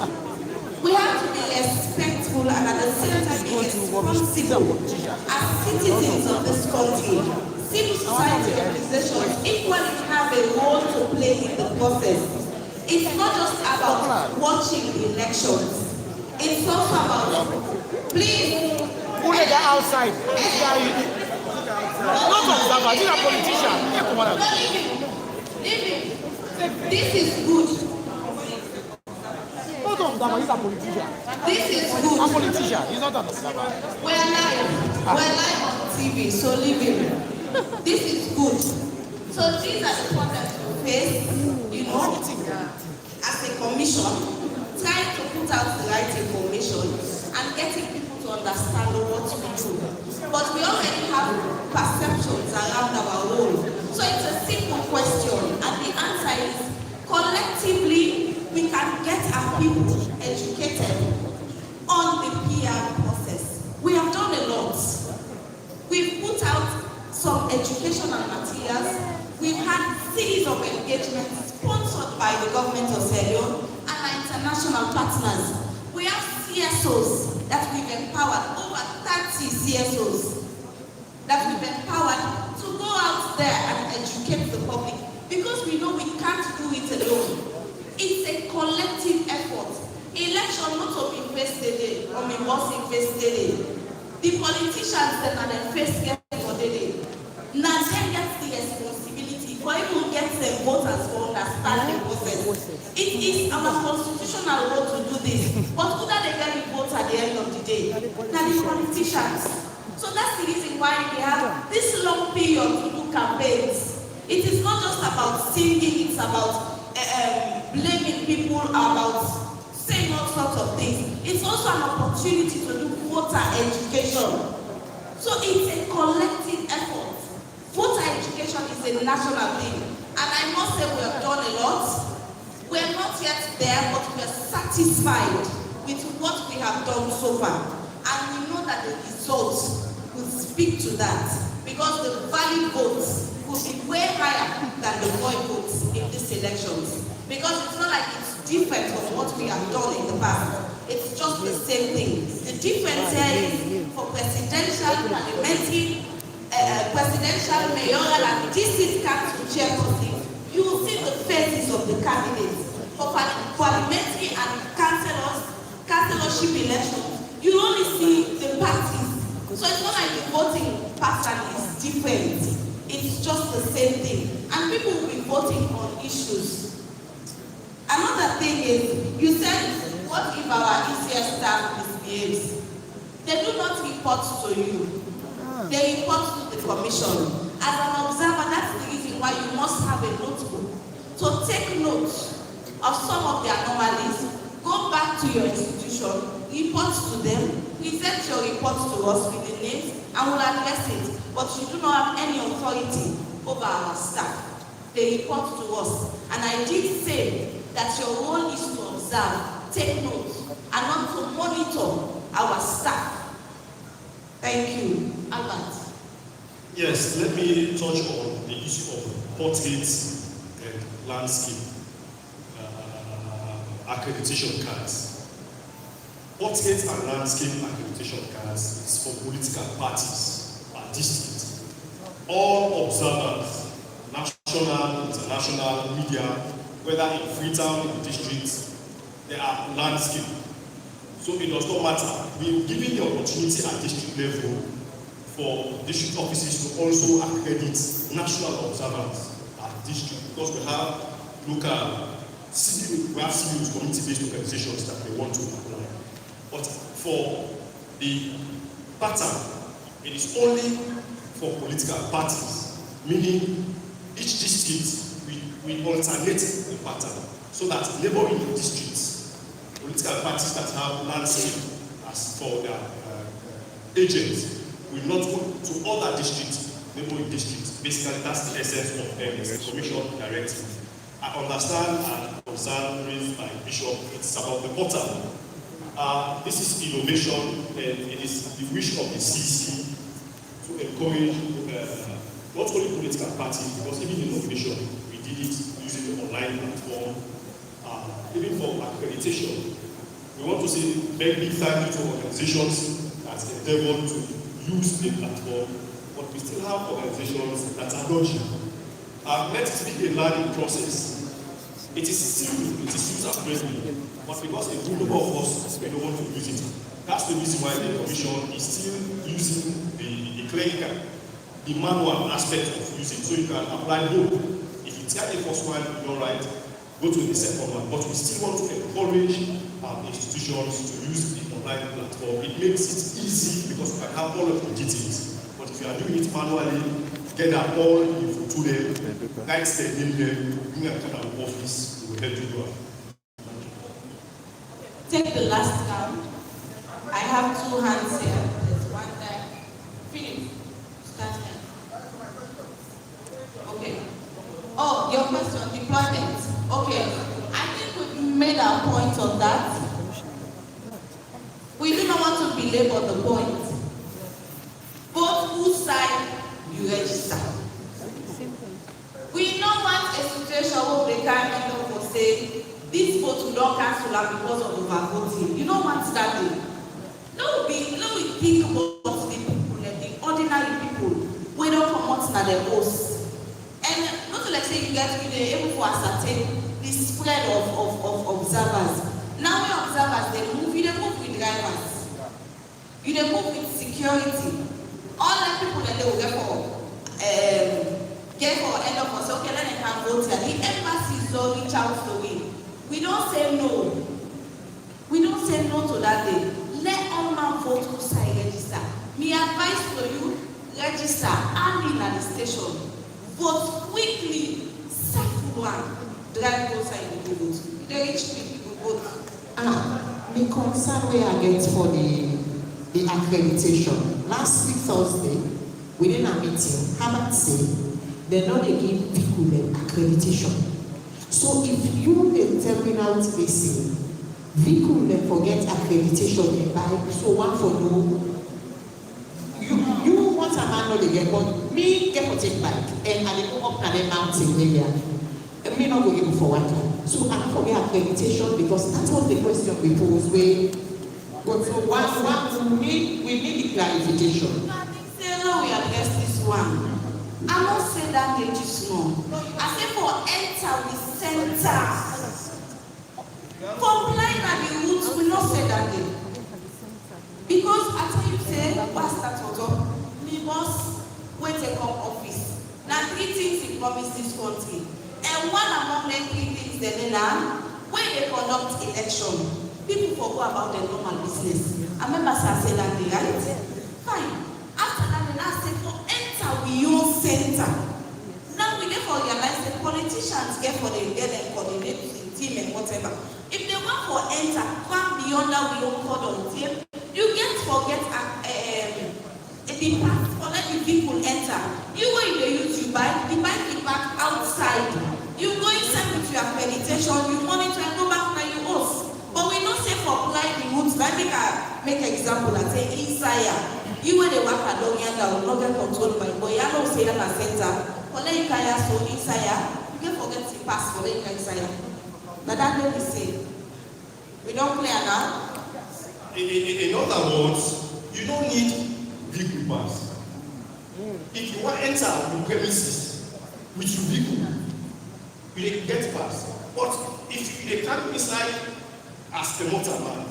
Speaker 4: We have to be respectful and at the same time be responsible as citizens of this country. Civil society organizations equally have a role to play in the process. It's not just about watching the elections. It's also about, please.
Speaker 6: Who let that outside? Not observer, he's a politician.
Speaker 4: Leave him. This is good.
Speaker 6: Both of them, he's a politician.
Speaker 4: This is good.
Speaker 6: A politician, he's not an observer.
Speaker 4: We're live on TV, so leave it. This is good. So these are the problems we face, you know, as a commission, trying to put out the right information and getting people to understand what we do. But we already have perceptions around our role. So it's a simple question, and the answer is collectively we can get our people educated on the PR process. We have done a lot. We've put out some educational materials. We've had series of engagements sponsored by the government of Sierra Leone and our international partners. We have CSOs that we've empowered, over 30 CSOs that we've empowered to go out there and educate the public, because we know we can't do it alone. It's a collective effort. Election not only face the day, or we must face the day. The politicians that are the first get for the day. Now they get the responsibility for even get the voters to understand the process. It is our constitutional role to do this. But who that they get the votes at the end of the day? Now the politicians. So that's the reason why we have this long period to do campaigns. It is not just about singing, it's about blaming people, about saying all sorts of things. It's also an opportunity to do voter education. So it's a collective effort. Voter education is a national thing. And I must say we have done a lot. We're not yet there, but we're satisfied with what we have done so far. And we know that the results will speak to that, because the valid votes will be way higher than the void votes in these elections. Because it's not like it's different from what we have done in the past. It's just the same thing. The difference here is for presidential, parliamentary, presidential, mayoral, and district council chairperson, you will see the faces of the candidates. For parliamentary and councillorship elections, you only see the parties. So it's not like the voting pattern is different. It's just the same thing. And people will be voting on issues. Another thing is, you said, what if our ECS staff misbehaves? They do not report to you. They report to the commission. As an observer, that's the reason why you must have a notebook. So take note of some of the anomalies. Go back to your institution, report to them, present your report to us with the names, and we'll address it. But you do not have any authority over our staff. They report to us. And I did say that your role is to observe, take note, and not to monitor our staff. Thank you. Albert.
Speaker 1: Yes, let me touch on the issue of portraits and landscape accreditation cards. Portraits and landscape accreditation cards is for political parties per district. All observers, national, international, media, whether in Freetown, in the districts, they are landscape. So it does not matter. We're giving the opportunity at district level for district offices to also accredit national observers at district, because we have local civil, we have civil community-based organizations that they want to apply. But for the pattern, it is only for political parties, meaning each district we alternate the pattern, so that neighboring districts, political parties that have landscape as for their agents, will not go to other districts, neighboring districts. Basically, that's the essence of the Commission directive. I understand and concern raised by Bishop, it's about the portal. This is innovation, and it is the wish of the CC to encourage not only political parties, because even in nomination, we did it using the online platform, even for accreditation. We want to say very big thank you to organizations that endeavor to use the platform, but we still have organizations that are dodgy. Let it be a learning process. It is simple, it is user-friendly, but because a good number of us, we don't want to use it. That's the reason why the Commission is still using the clerical, the manual aspect of using, so you can apply both. If you tear the first one, you don't write, go to the second one. But we still want to encourage institutions to use the online platform. It makes it easy because we can have all of the details. But if you are doing it manually, get them all info to them, write them in them, bring them to the office, we will help you do it.
Speaker 4: Take the last count. I have 2 hands here. There's one there. Philip, start here. Okay. Oh, your question, deployment. Okay. I think we've made our point on that. We do not want to belabor the point. Vote whose side you register. We don't want a situation where they can't end up for say, this vote will not cancel because of overvoting. You don't want that day. No, we think about the people, the ordinary people. We don't promote na their votes. And not like say you get able to ascertain the spread of observers. Now when observers they move with drivers. You they move with security. All the people that they will get for end up and say, okay, let them have vote here. The embassies don't reach out to me. We don't say no. We don't say no to that day. Let all man vote who side register. My advice to you, register and in at the station. Vote quickly, circle one, drive both sides of the vote. They reach people vote.
Speaker 7: The concern we are getting for the accreditation. Last week Thursday, within a meeting, Harvard said they know they give people the accreditation. So if you the terminal facing vehicle they forget accreditation they buy, so one for no. You want a man know they get, but me get for take bike and I go up and then mountain area. And me not go able for one time. So I forget accreditation because that was the question we posed. But so one we need the clarification.
Speaker 4: Say no, we address this one. I don't say that they just know. I say for enter the center. For blind and the roots, we not say that day. Because I tell you, say, Pastor Toto, me boss, wait to come office. Now 3 things he promised this country. And one among them 3 things they now, when they conduct election, people forget about their normal business. I remember I said that day, right? Fine. After that, they now say, for enter we own center. Now we therefore realize that politicians get for them, get them coordinate in team and whatever. If they want for enter, come beyond that we own code on team, you get forget the path for let the people enter. You when they use you buy, the bike is back outside. You go inside with your accreditation, you monitor and go back now you host. But we don't say for apply the roots. Like make an example and say inside. You when they work at Donyanda will not get controlled by boy. I don't say that at center. For let you carry so inside, you can forget to pass for let you inside. But that's what we say. We don't clear now.
Speaker 1: In other words, you don't need vehicle pass. If you want to enter the premises with your vehicle, you can get pass. But if you can't inside as a motorman,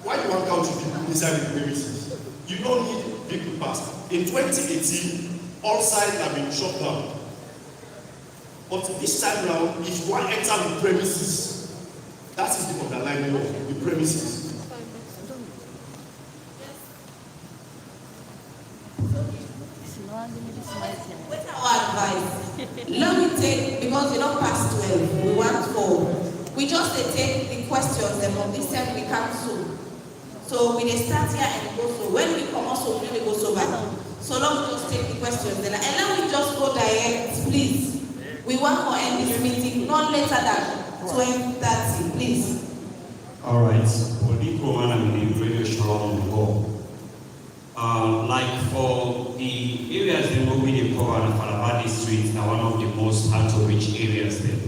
Speaker 1: why you want to count your vehicle inside the premises? You don't need vehicle pass. In 2018, all sites have been shut down. But this time around, if you want to enter the premises, that is the underlying of the premises.
Speaker 4: What's our advice? Let me take, because we don't pass 12, we want 4. We just take the questions and from this time we cancel. So we start here and go so. When we come also, we really go so back. So long we just take the questions. And then we just go direct, please. We want to end this meeting not later than 12:30, please.
Speaker 14: All right. For the program, I'm really strong on the goal. Like for the areas in where we cover the Falabadi Street are one of the most hard to reach areas there.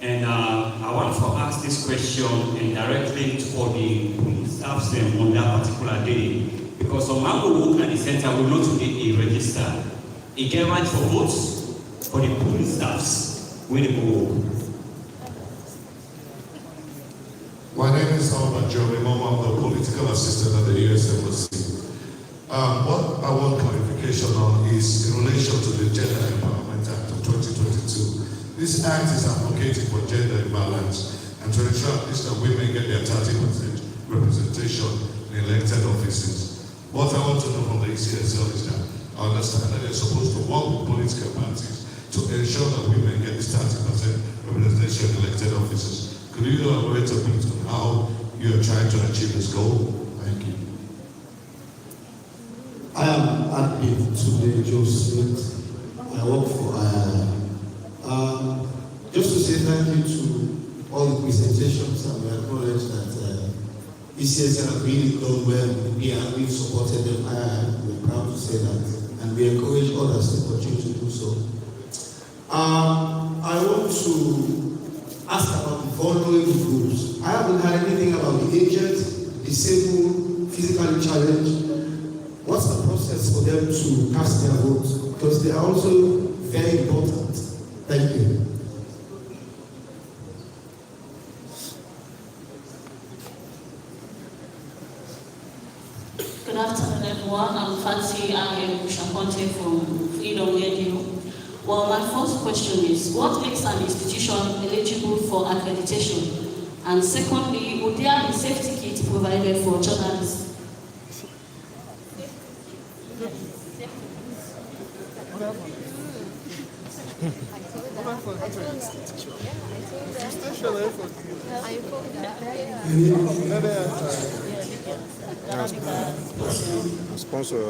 Speaker 14: And I want to ask this question and directly for the staff on that particular day, because some man will work at the center will not today register. It get right for votes for the police staffs when they go work.
Speaker 15: My name is Albert Joey. I'm the political assistant at the ECSL. What I want clarification on is in relation to the Gender Empowerment Act of 2022. This act is advocating for gender imbalance and to ensure at least that women get their 30% representation in elected offices. What I want to know from the ECSL is that I understand that they're supposed to work with political parties to ensure that women get this 30% representation in elected offices. Could you elaborate a bit on how you are trying to achieve this goal? Thank you.
Speaker 16: I am admin today, Joe Smith. I work for just to say thank you to all the presentations, and we acknowledge that ECSL have really done well. We've supported them. We're proud to say that, and we encourage others to continue to do so. I want to ask about the vulnerable groups. I haven't heard anything about the aged, disabled, physically challenged. What's the process for them to cast their votes? Because they are also very important. Thank you.
Speaker 17: Good afternoon, everyone. I'm Fancy Shaponte from Freedom Radio. Well, my first question is, what makes an institution eligible for accreditation? And secondly, would there be safety kits provided for journalists?
Speaker 18: Sponsor.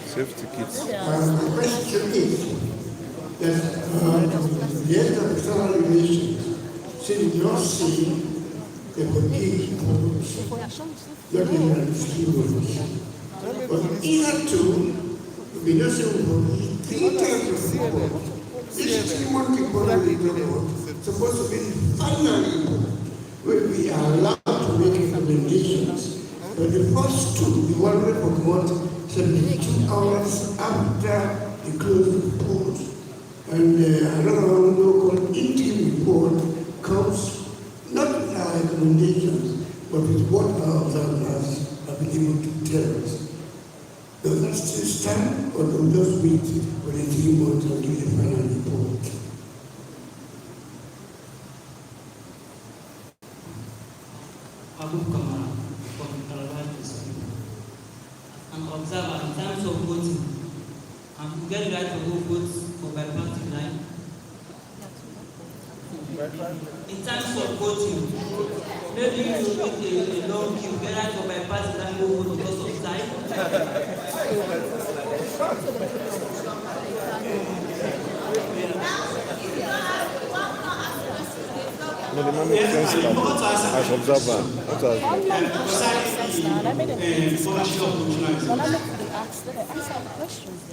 Speaker 18: Safety kits.
Speaker 6: The question is that the end of external relations, since you're seeing the body not in a scheme. But either two, we don't say three times of support. This human people supposed to be finally when we are allowed to make recommendations. But the first two, the one we promote, 72 hours after the closing report, and another one called interim report comes not with our recommendations, but with what our observers have been able to tell us. Does that still stand, or do we just wait for the 3 months and give the final report?
Speaker 19: An observer in terms of voting, and we get the right to go vote for bipartisan line. In terms of voting, maybe you wait a long queue, get right for bipartisan line, go vote because of time.
Speaker 18: No, the man makes sense as observer.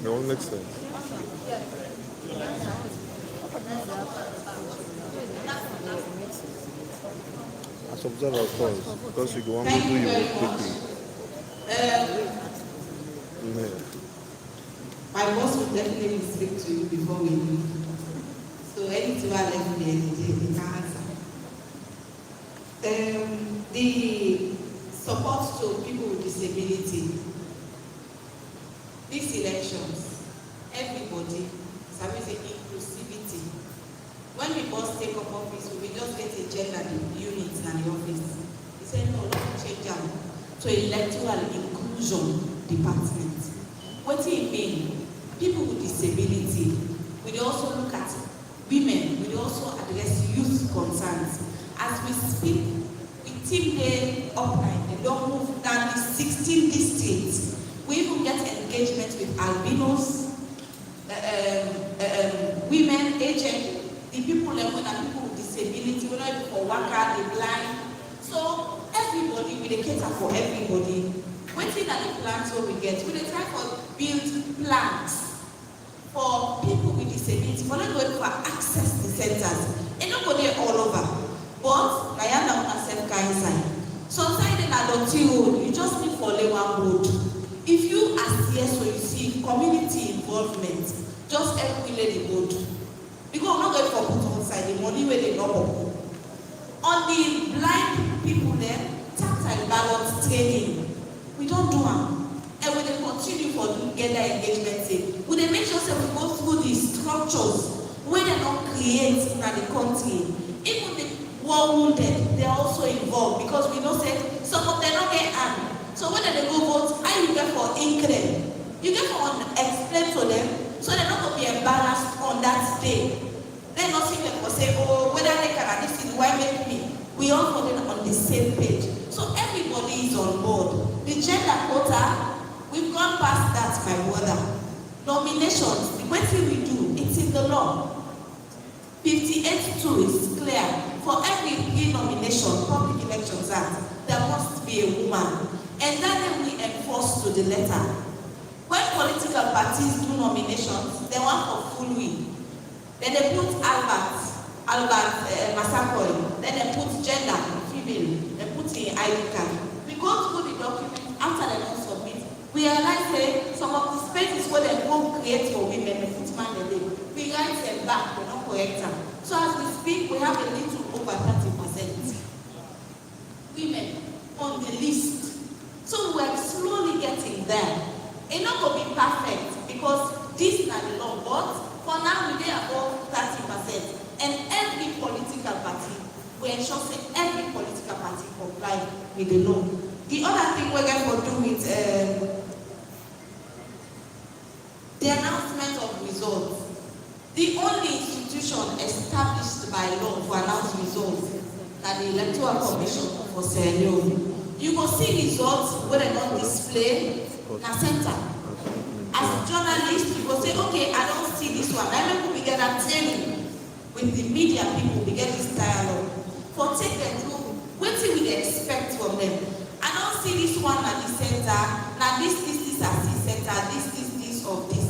Speaker 18: No one makes sense. As observer, of course, because you go on to do you quickly.
Speaker 4: My boss will definitely speak to you before we leave. So anything I left there, he can answer. The support to people with disability. These elections, everybody is having inclusivity. When the boss take up office, we just get a gender unit in the office. He said, no, let's change them to electoral inclusion department. What do you mean? People with disability, we also look at women, we also address youth concerns. As we speak, we team them upline, they don't move down the 16 districts. We even get engagement with albinos, women, aged, the people with disability, whether it's for worker, the blind. So everybody, we cater for everybody. Waiting at the plants where we get, we try to build plans for people with disability, for not going for access to centers. And not go there all over. But I am not myself inside. Sometimes in adulting road, you just need for lay one road. If you as yes, so you see community involvement, just help we lay the road. Because we're not going for put on side the money where they know. On the blind people there, tactile ballot training. we don't do them. And we dey continue for gender engagement sake. We dey make sure say we go through the structures wey dem don create in the country. Even the war wounded, they are also involved because we know say some of them don't get hand. So when they go vote, how you get for increment? You get for explain to them so they're not going to be embarrassed on that day. They're not seeing them for say, oh, whether they can this is why make me. We all put it on the same page. So everybody is on board. The gender quota, we've gone past that, my brother. Nominations, the way we do, it's in the law. 58.2 is clear. For every nomination, Public Elections Act, there must be a woman. And that we enforce to the letter. When political parties do nominations, they want for full week. Then they put Albert Massacoy. Then they put gender, female. They put in ID card. We go through the document after they don't submit. We realize that some of the spaces where they go create for women, they put man the day. We write them back, they don't correct them. So as we speak, we have a little over 30% women on the list. So we're slowly getting there. It's not going to be perfect because this is not the law, but for now we are above 30%. And every political party, we ensure that every political party comply with the law. The other thing we're going to do with the announcement of results. The only institution established by law to announce results is the Electoral Commission for Sierra Leone. You go see results where they don't display na center. As journalists, you go say, okay, I don't see this one. I remember we get a training with the media people, we get this dialogue. For take them through, what do we expect from them? I don't see this one at the center, now this at the center, this of this.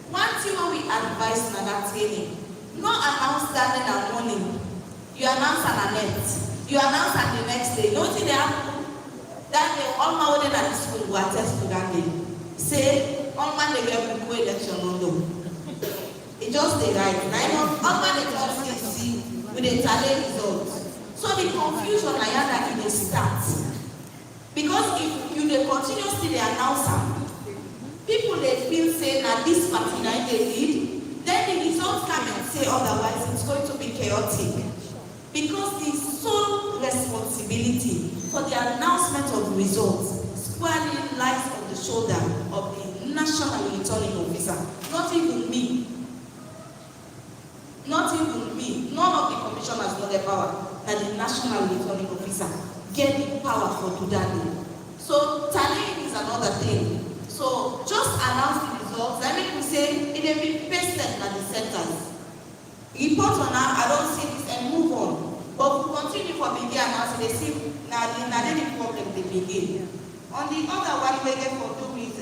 Speaker 4: One thing when we advise na that training, no announce that in the morning. You announce on the net. You announce on the next day. You know what they happen? That day, all my orders at the school will attest to that day. Say, all man they get a election on them. It just they right. Now, all man they just see with the tally results. So the confusion I had that in the start. Because if you they continuously they announce them, people they feel say that this party that they lead, then the results come and say otherwise it's going to be chaotic. Because the sole responsibility for the announcement of results squarely lies on the shoulder of the national returning officer. Not even me. Not even me. None of the commissioners know the power that the national returning officer get the power for do that day. So tallying is another thing. So just announce the results. That make me say it will be pasted at the centers. Report on now, I don't see this and move on. But we continue for begin announcing, they see now the problem they begin. On the other one, we get for do with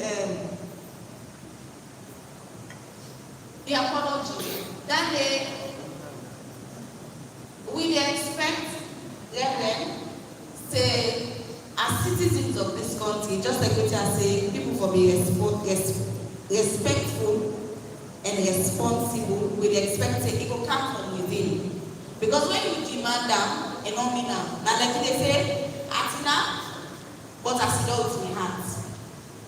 Speaker 4: the apology. Then we expect them say as citizens of this country, just like what I say, people for be respectful and responsible, we expect it will come from within. Because when you demand them, a nominal, now like they say, Atina, but as it does in hands.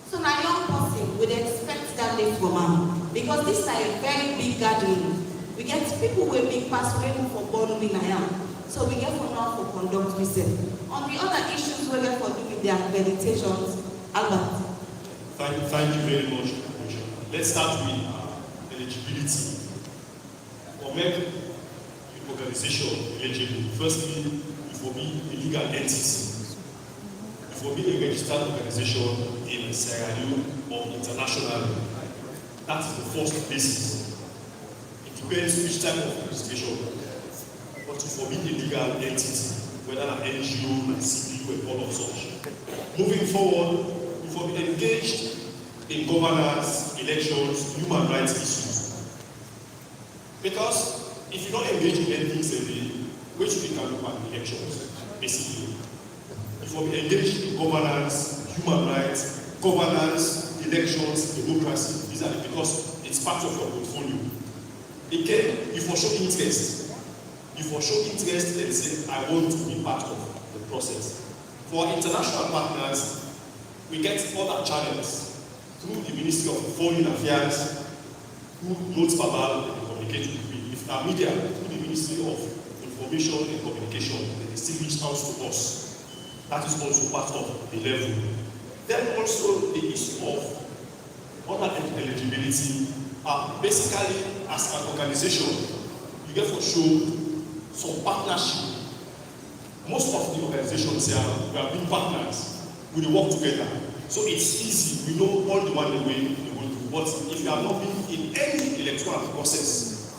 Speaker 4: So now young person would expect that day from them. Because this is a very big gathering. We get people who will be persuaded for born in Nayam. So we get for now for conduct research. On the other issues we get for doing the accreditations, Albert.
Speaker 1: Thank you very much, Commissioner. Let's start with eligibility. Or make the organization eligible. Firstly, it will be a legal entity. It will be a registered organization in Sierra Leone or internationally. That is the first basis. It depends which type of registration. But it will be a legal entity, whether an NGO, an CPU, and all of such. Moving forward, we will be engaged in governance, elections, human rights issues. Because if you don't engage in anything, where should we come up with elections, basically? If we be engaged in governance, human rights, governance, elections, democracy, these are because it's part of your portfolio. Again, if you show interest, and say, I want to be part of the process. For international partners, we get other channels through the Ministry of Foreign Affairs, who notes verbal and communicate with me. If our media, through the Ministry of Information and Communication, they still reach out to us. That is also part of the level. Then also the issue of other eligibility. Basically, as an organization, you get for sure some partnership. Most of the organizations here, we are being partners. We work together. So it's easy. We know all the one the way we want to. But if you have not been in any electoral process,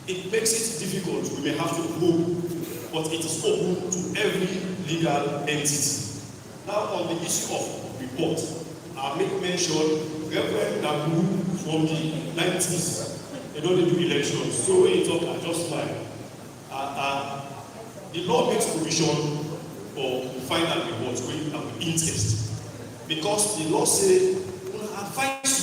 Speaker 1: it makes it difficult. We may have to go, but it is open to every legal entity. Now, on the issue of report, I make mention, Reverend Nabu from the 90s, they don't do elections. So when you talk, I just like, the law makes provision for final reports when you have interest. Because the law says, advise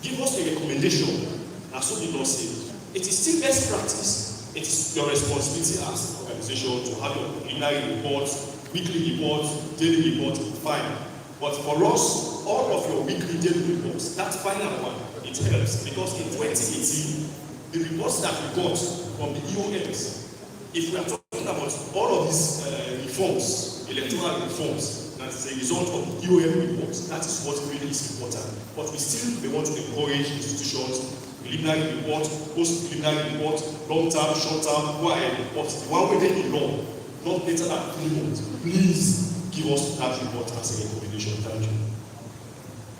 Speaker 1: you, give us a recommendation. That's what the law says. It is still best practice. It is your responsibility as an organization to have your preliminary reports, weekly reports, daily reports, fine. But for us, all of your weekly, daily reports, that final one, it helps. Because in 2018, the reports that we got from the EOMs, if we are talking about all of these reforms, electoral reforms, as a result of EOM reports, that is what really is important. But we still want to encourage institutions, preliminary report, post-preliminary report, long-term, short-term, go ahead, but the one way they long, not later than 3 months. Please give us that report as a recommendation. Thank you.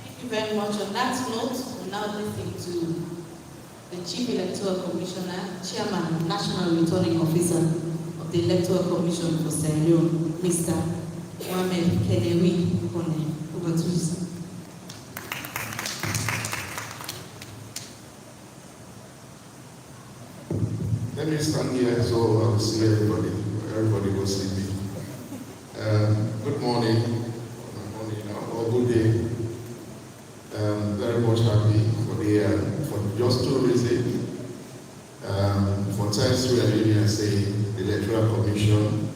Speaker 4: Thank you very much. On that note, we'll now listen to the Chief Electoral Commissioner, Chairman and National Returning Officer of the Electoral Commission for Sierra Leone, Mr. Mohamed Kenewi Kone. Over to you, sir.
Speaker 11: Let me stand here so I will see everybody. Everybody will see me. Good morning, or good day. Very much happy for just 2 reasons. For times we are living and say the Electoral Commission,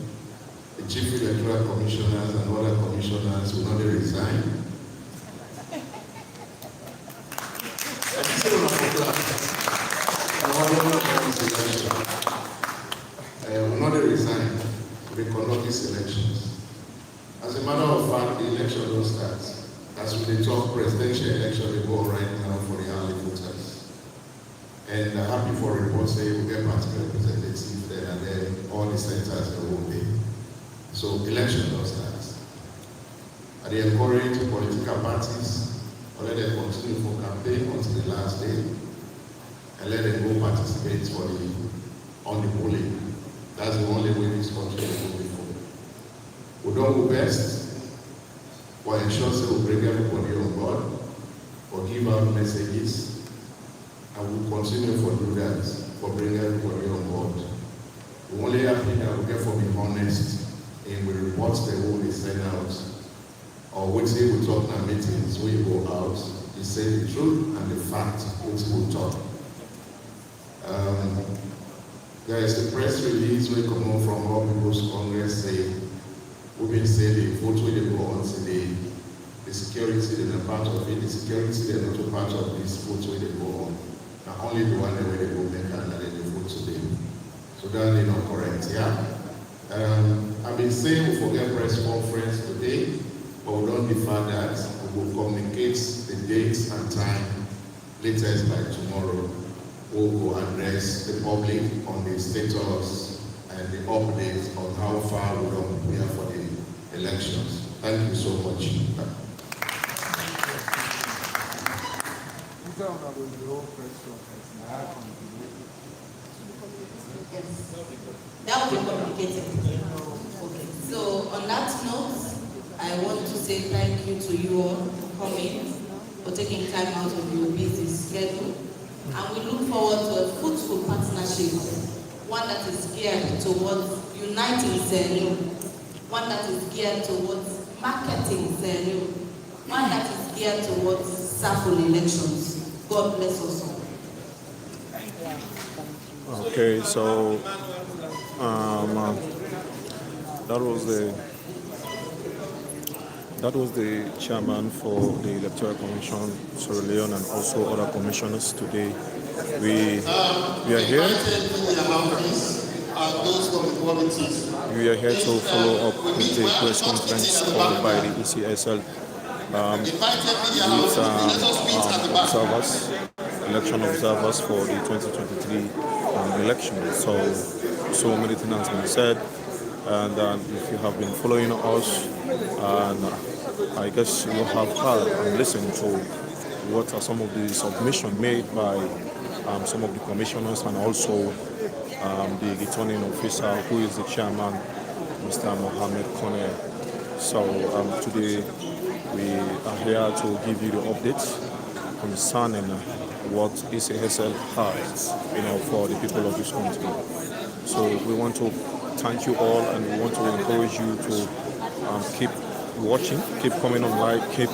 Speaker 11: the Chief Electoral Commissioners and other commissioners will not resign. Will not resign to conduct these elections. As a matter of fact, the election don't start. As we talk presidential election, they go right now for the early voters. And I'm happy for reports say we get party representatives there and then all the centers are all day. So election don't start. And they encourage political parties or let them continue for campaign until the last day and let them go participate on the polling. That's the only way this country will move forward. We don't go best for ensuring that we bring everybody on board or give out messages, and we'll continue for do that, for bringing everybody on board. We only have to we get for being honest in the reports that we send out, or we say we talk in our meetings, we go out, you say the truth and the fact which we talk. There is a press release we come out from all People's Congress say, we've been saying the vote where they go on today, the security, they're not part of it, the security, they're not a part of this vote where they go on. Now only the one where they go make and then they vote today. So that is not correct, yeah. I've been saying we forget press conference today, but we don't defer that. We will communicate the dates and time latest by tomorrow. We'll go address the public on the status and the updates on how far we are for the elections. Thank you so much.
Speaker 4: Yes. That will be communicated. Okay. So on that note, I want to say thank you to you all for coming, for taking time out of your busy schedule. And we look forward to a fruitful partnership, one that is geared towards uniting Sierra, one that is geared towards marketing Sierra, one that is geared towards successful elections. God bless us all.
Speaker 18: Okay, so that was That was the chairman for the Electoral Commission, Sierra Leone, and also other commissioners today. We are here. We are here to follow up with the press conference called by the ECSL with observers, election observers for the 2023 election. So many things has been said, and if you have been following us, and I guess you have heard and listened to what are some of the submissions made by some of the commissioners and also the returning officer who is the chairman, Mr. Mohammed Kone. So today we are here to give you the updates concerning what ECSL has, for the people of this country. So we want to thank you all, and we want to encourage you to keep watching, keep coming on live, keep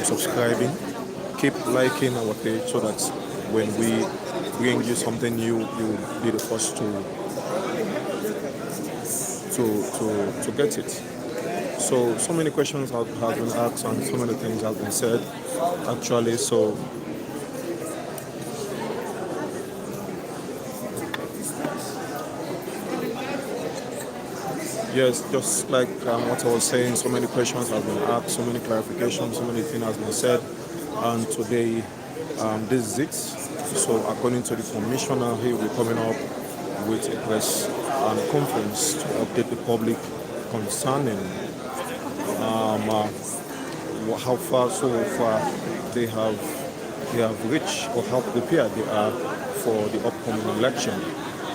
Speaker 18: subscribing, keep liking our page, so that when we bring you something new, you will be the first to get it. So many questions have been asked and so many things have been said, actually. So yes, just like what I was saying, so many questions have been asked, so many clarifications, so many things have been said, and today this is it. So according to the commissioner, he will be coming up with a press conference to update the public concerning how far they have reached, or how prepared they are for the upcoming election.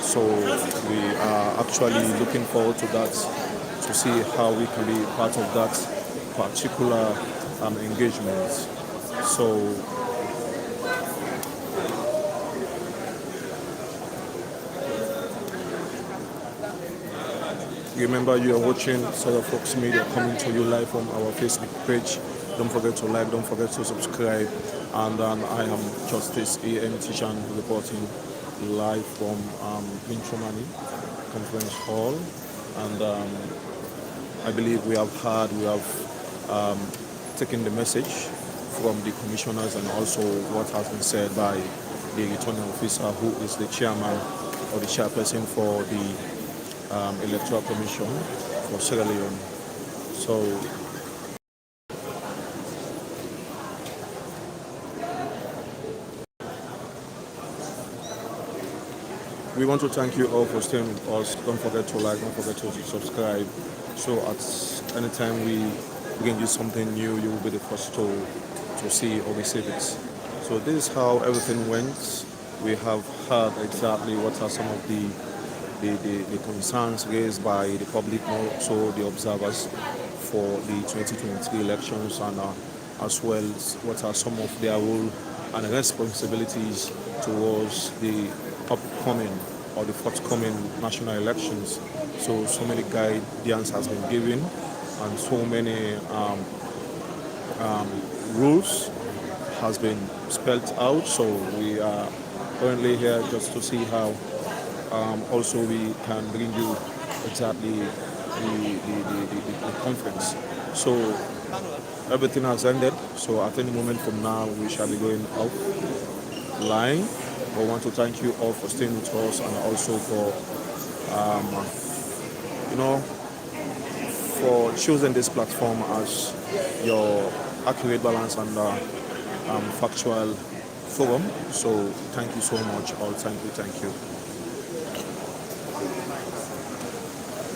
Speaker 18: So we are actually looking forward to that, to see how we can be part of that particular engagement. So remember, you are watching Sarah Fox Media, coming to you live from our Facebook page. Don't forget to like, don't forget to subscribe. And I am Justice A.M. Tishan, reporting live from Intromani Conference Hall. And I believe we have taken the message from the commissioners and also what has been said by the returning officer, who is the chairman or the chairperson for the Electoral Commission for Sierra Leone. So we want to thank you all for staying with us. Don't forget to like, don't forget to subscribe. So at any time we bring you something new, you will be the first to see or receive it. So this is how everything went. We have heard exactly what are some of the concerns raised by the public, also the observers for the 2023 elections, and as well as what are some of their role and responsibilities towards the upcoming or the forthcoming national elections. So many guidance has been given, and so many rules has been spelled out. So we are currently here just to see how also we can bring you exactly the conference. So everything has ended. So at any moment from now, we shall be going offline. I want to thank you all for staying with us, and also for for choosing this platform as your accurate, balance, and factual forum. So thank you so much all. Thank you.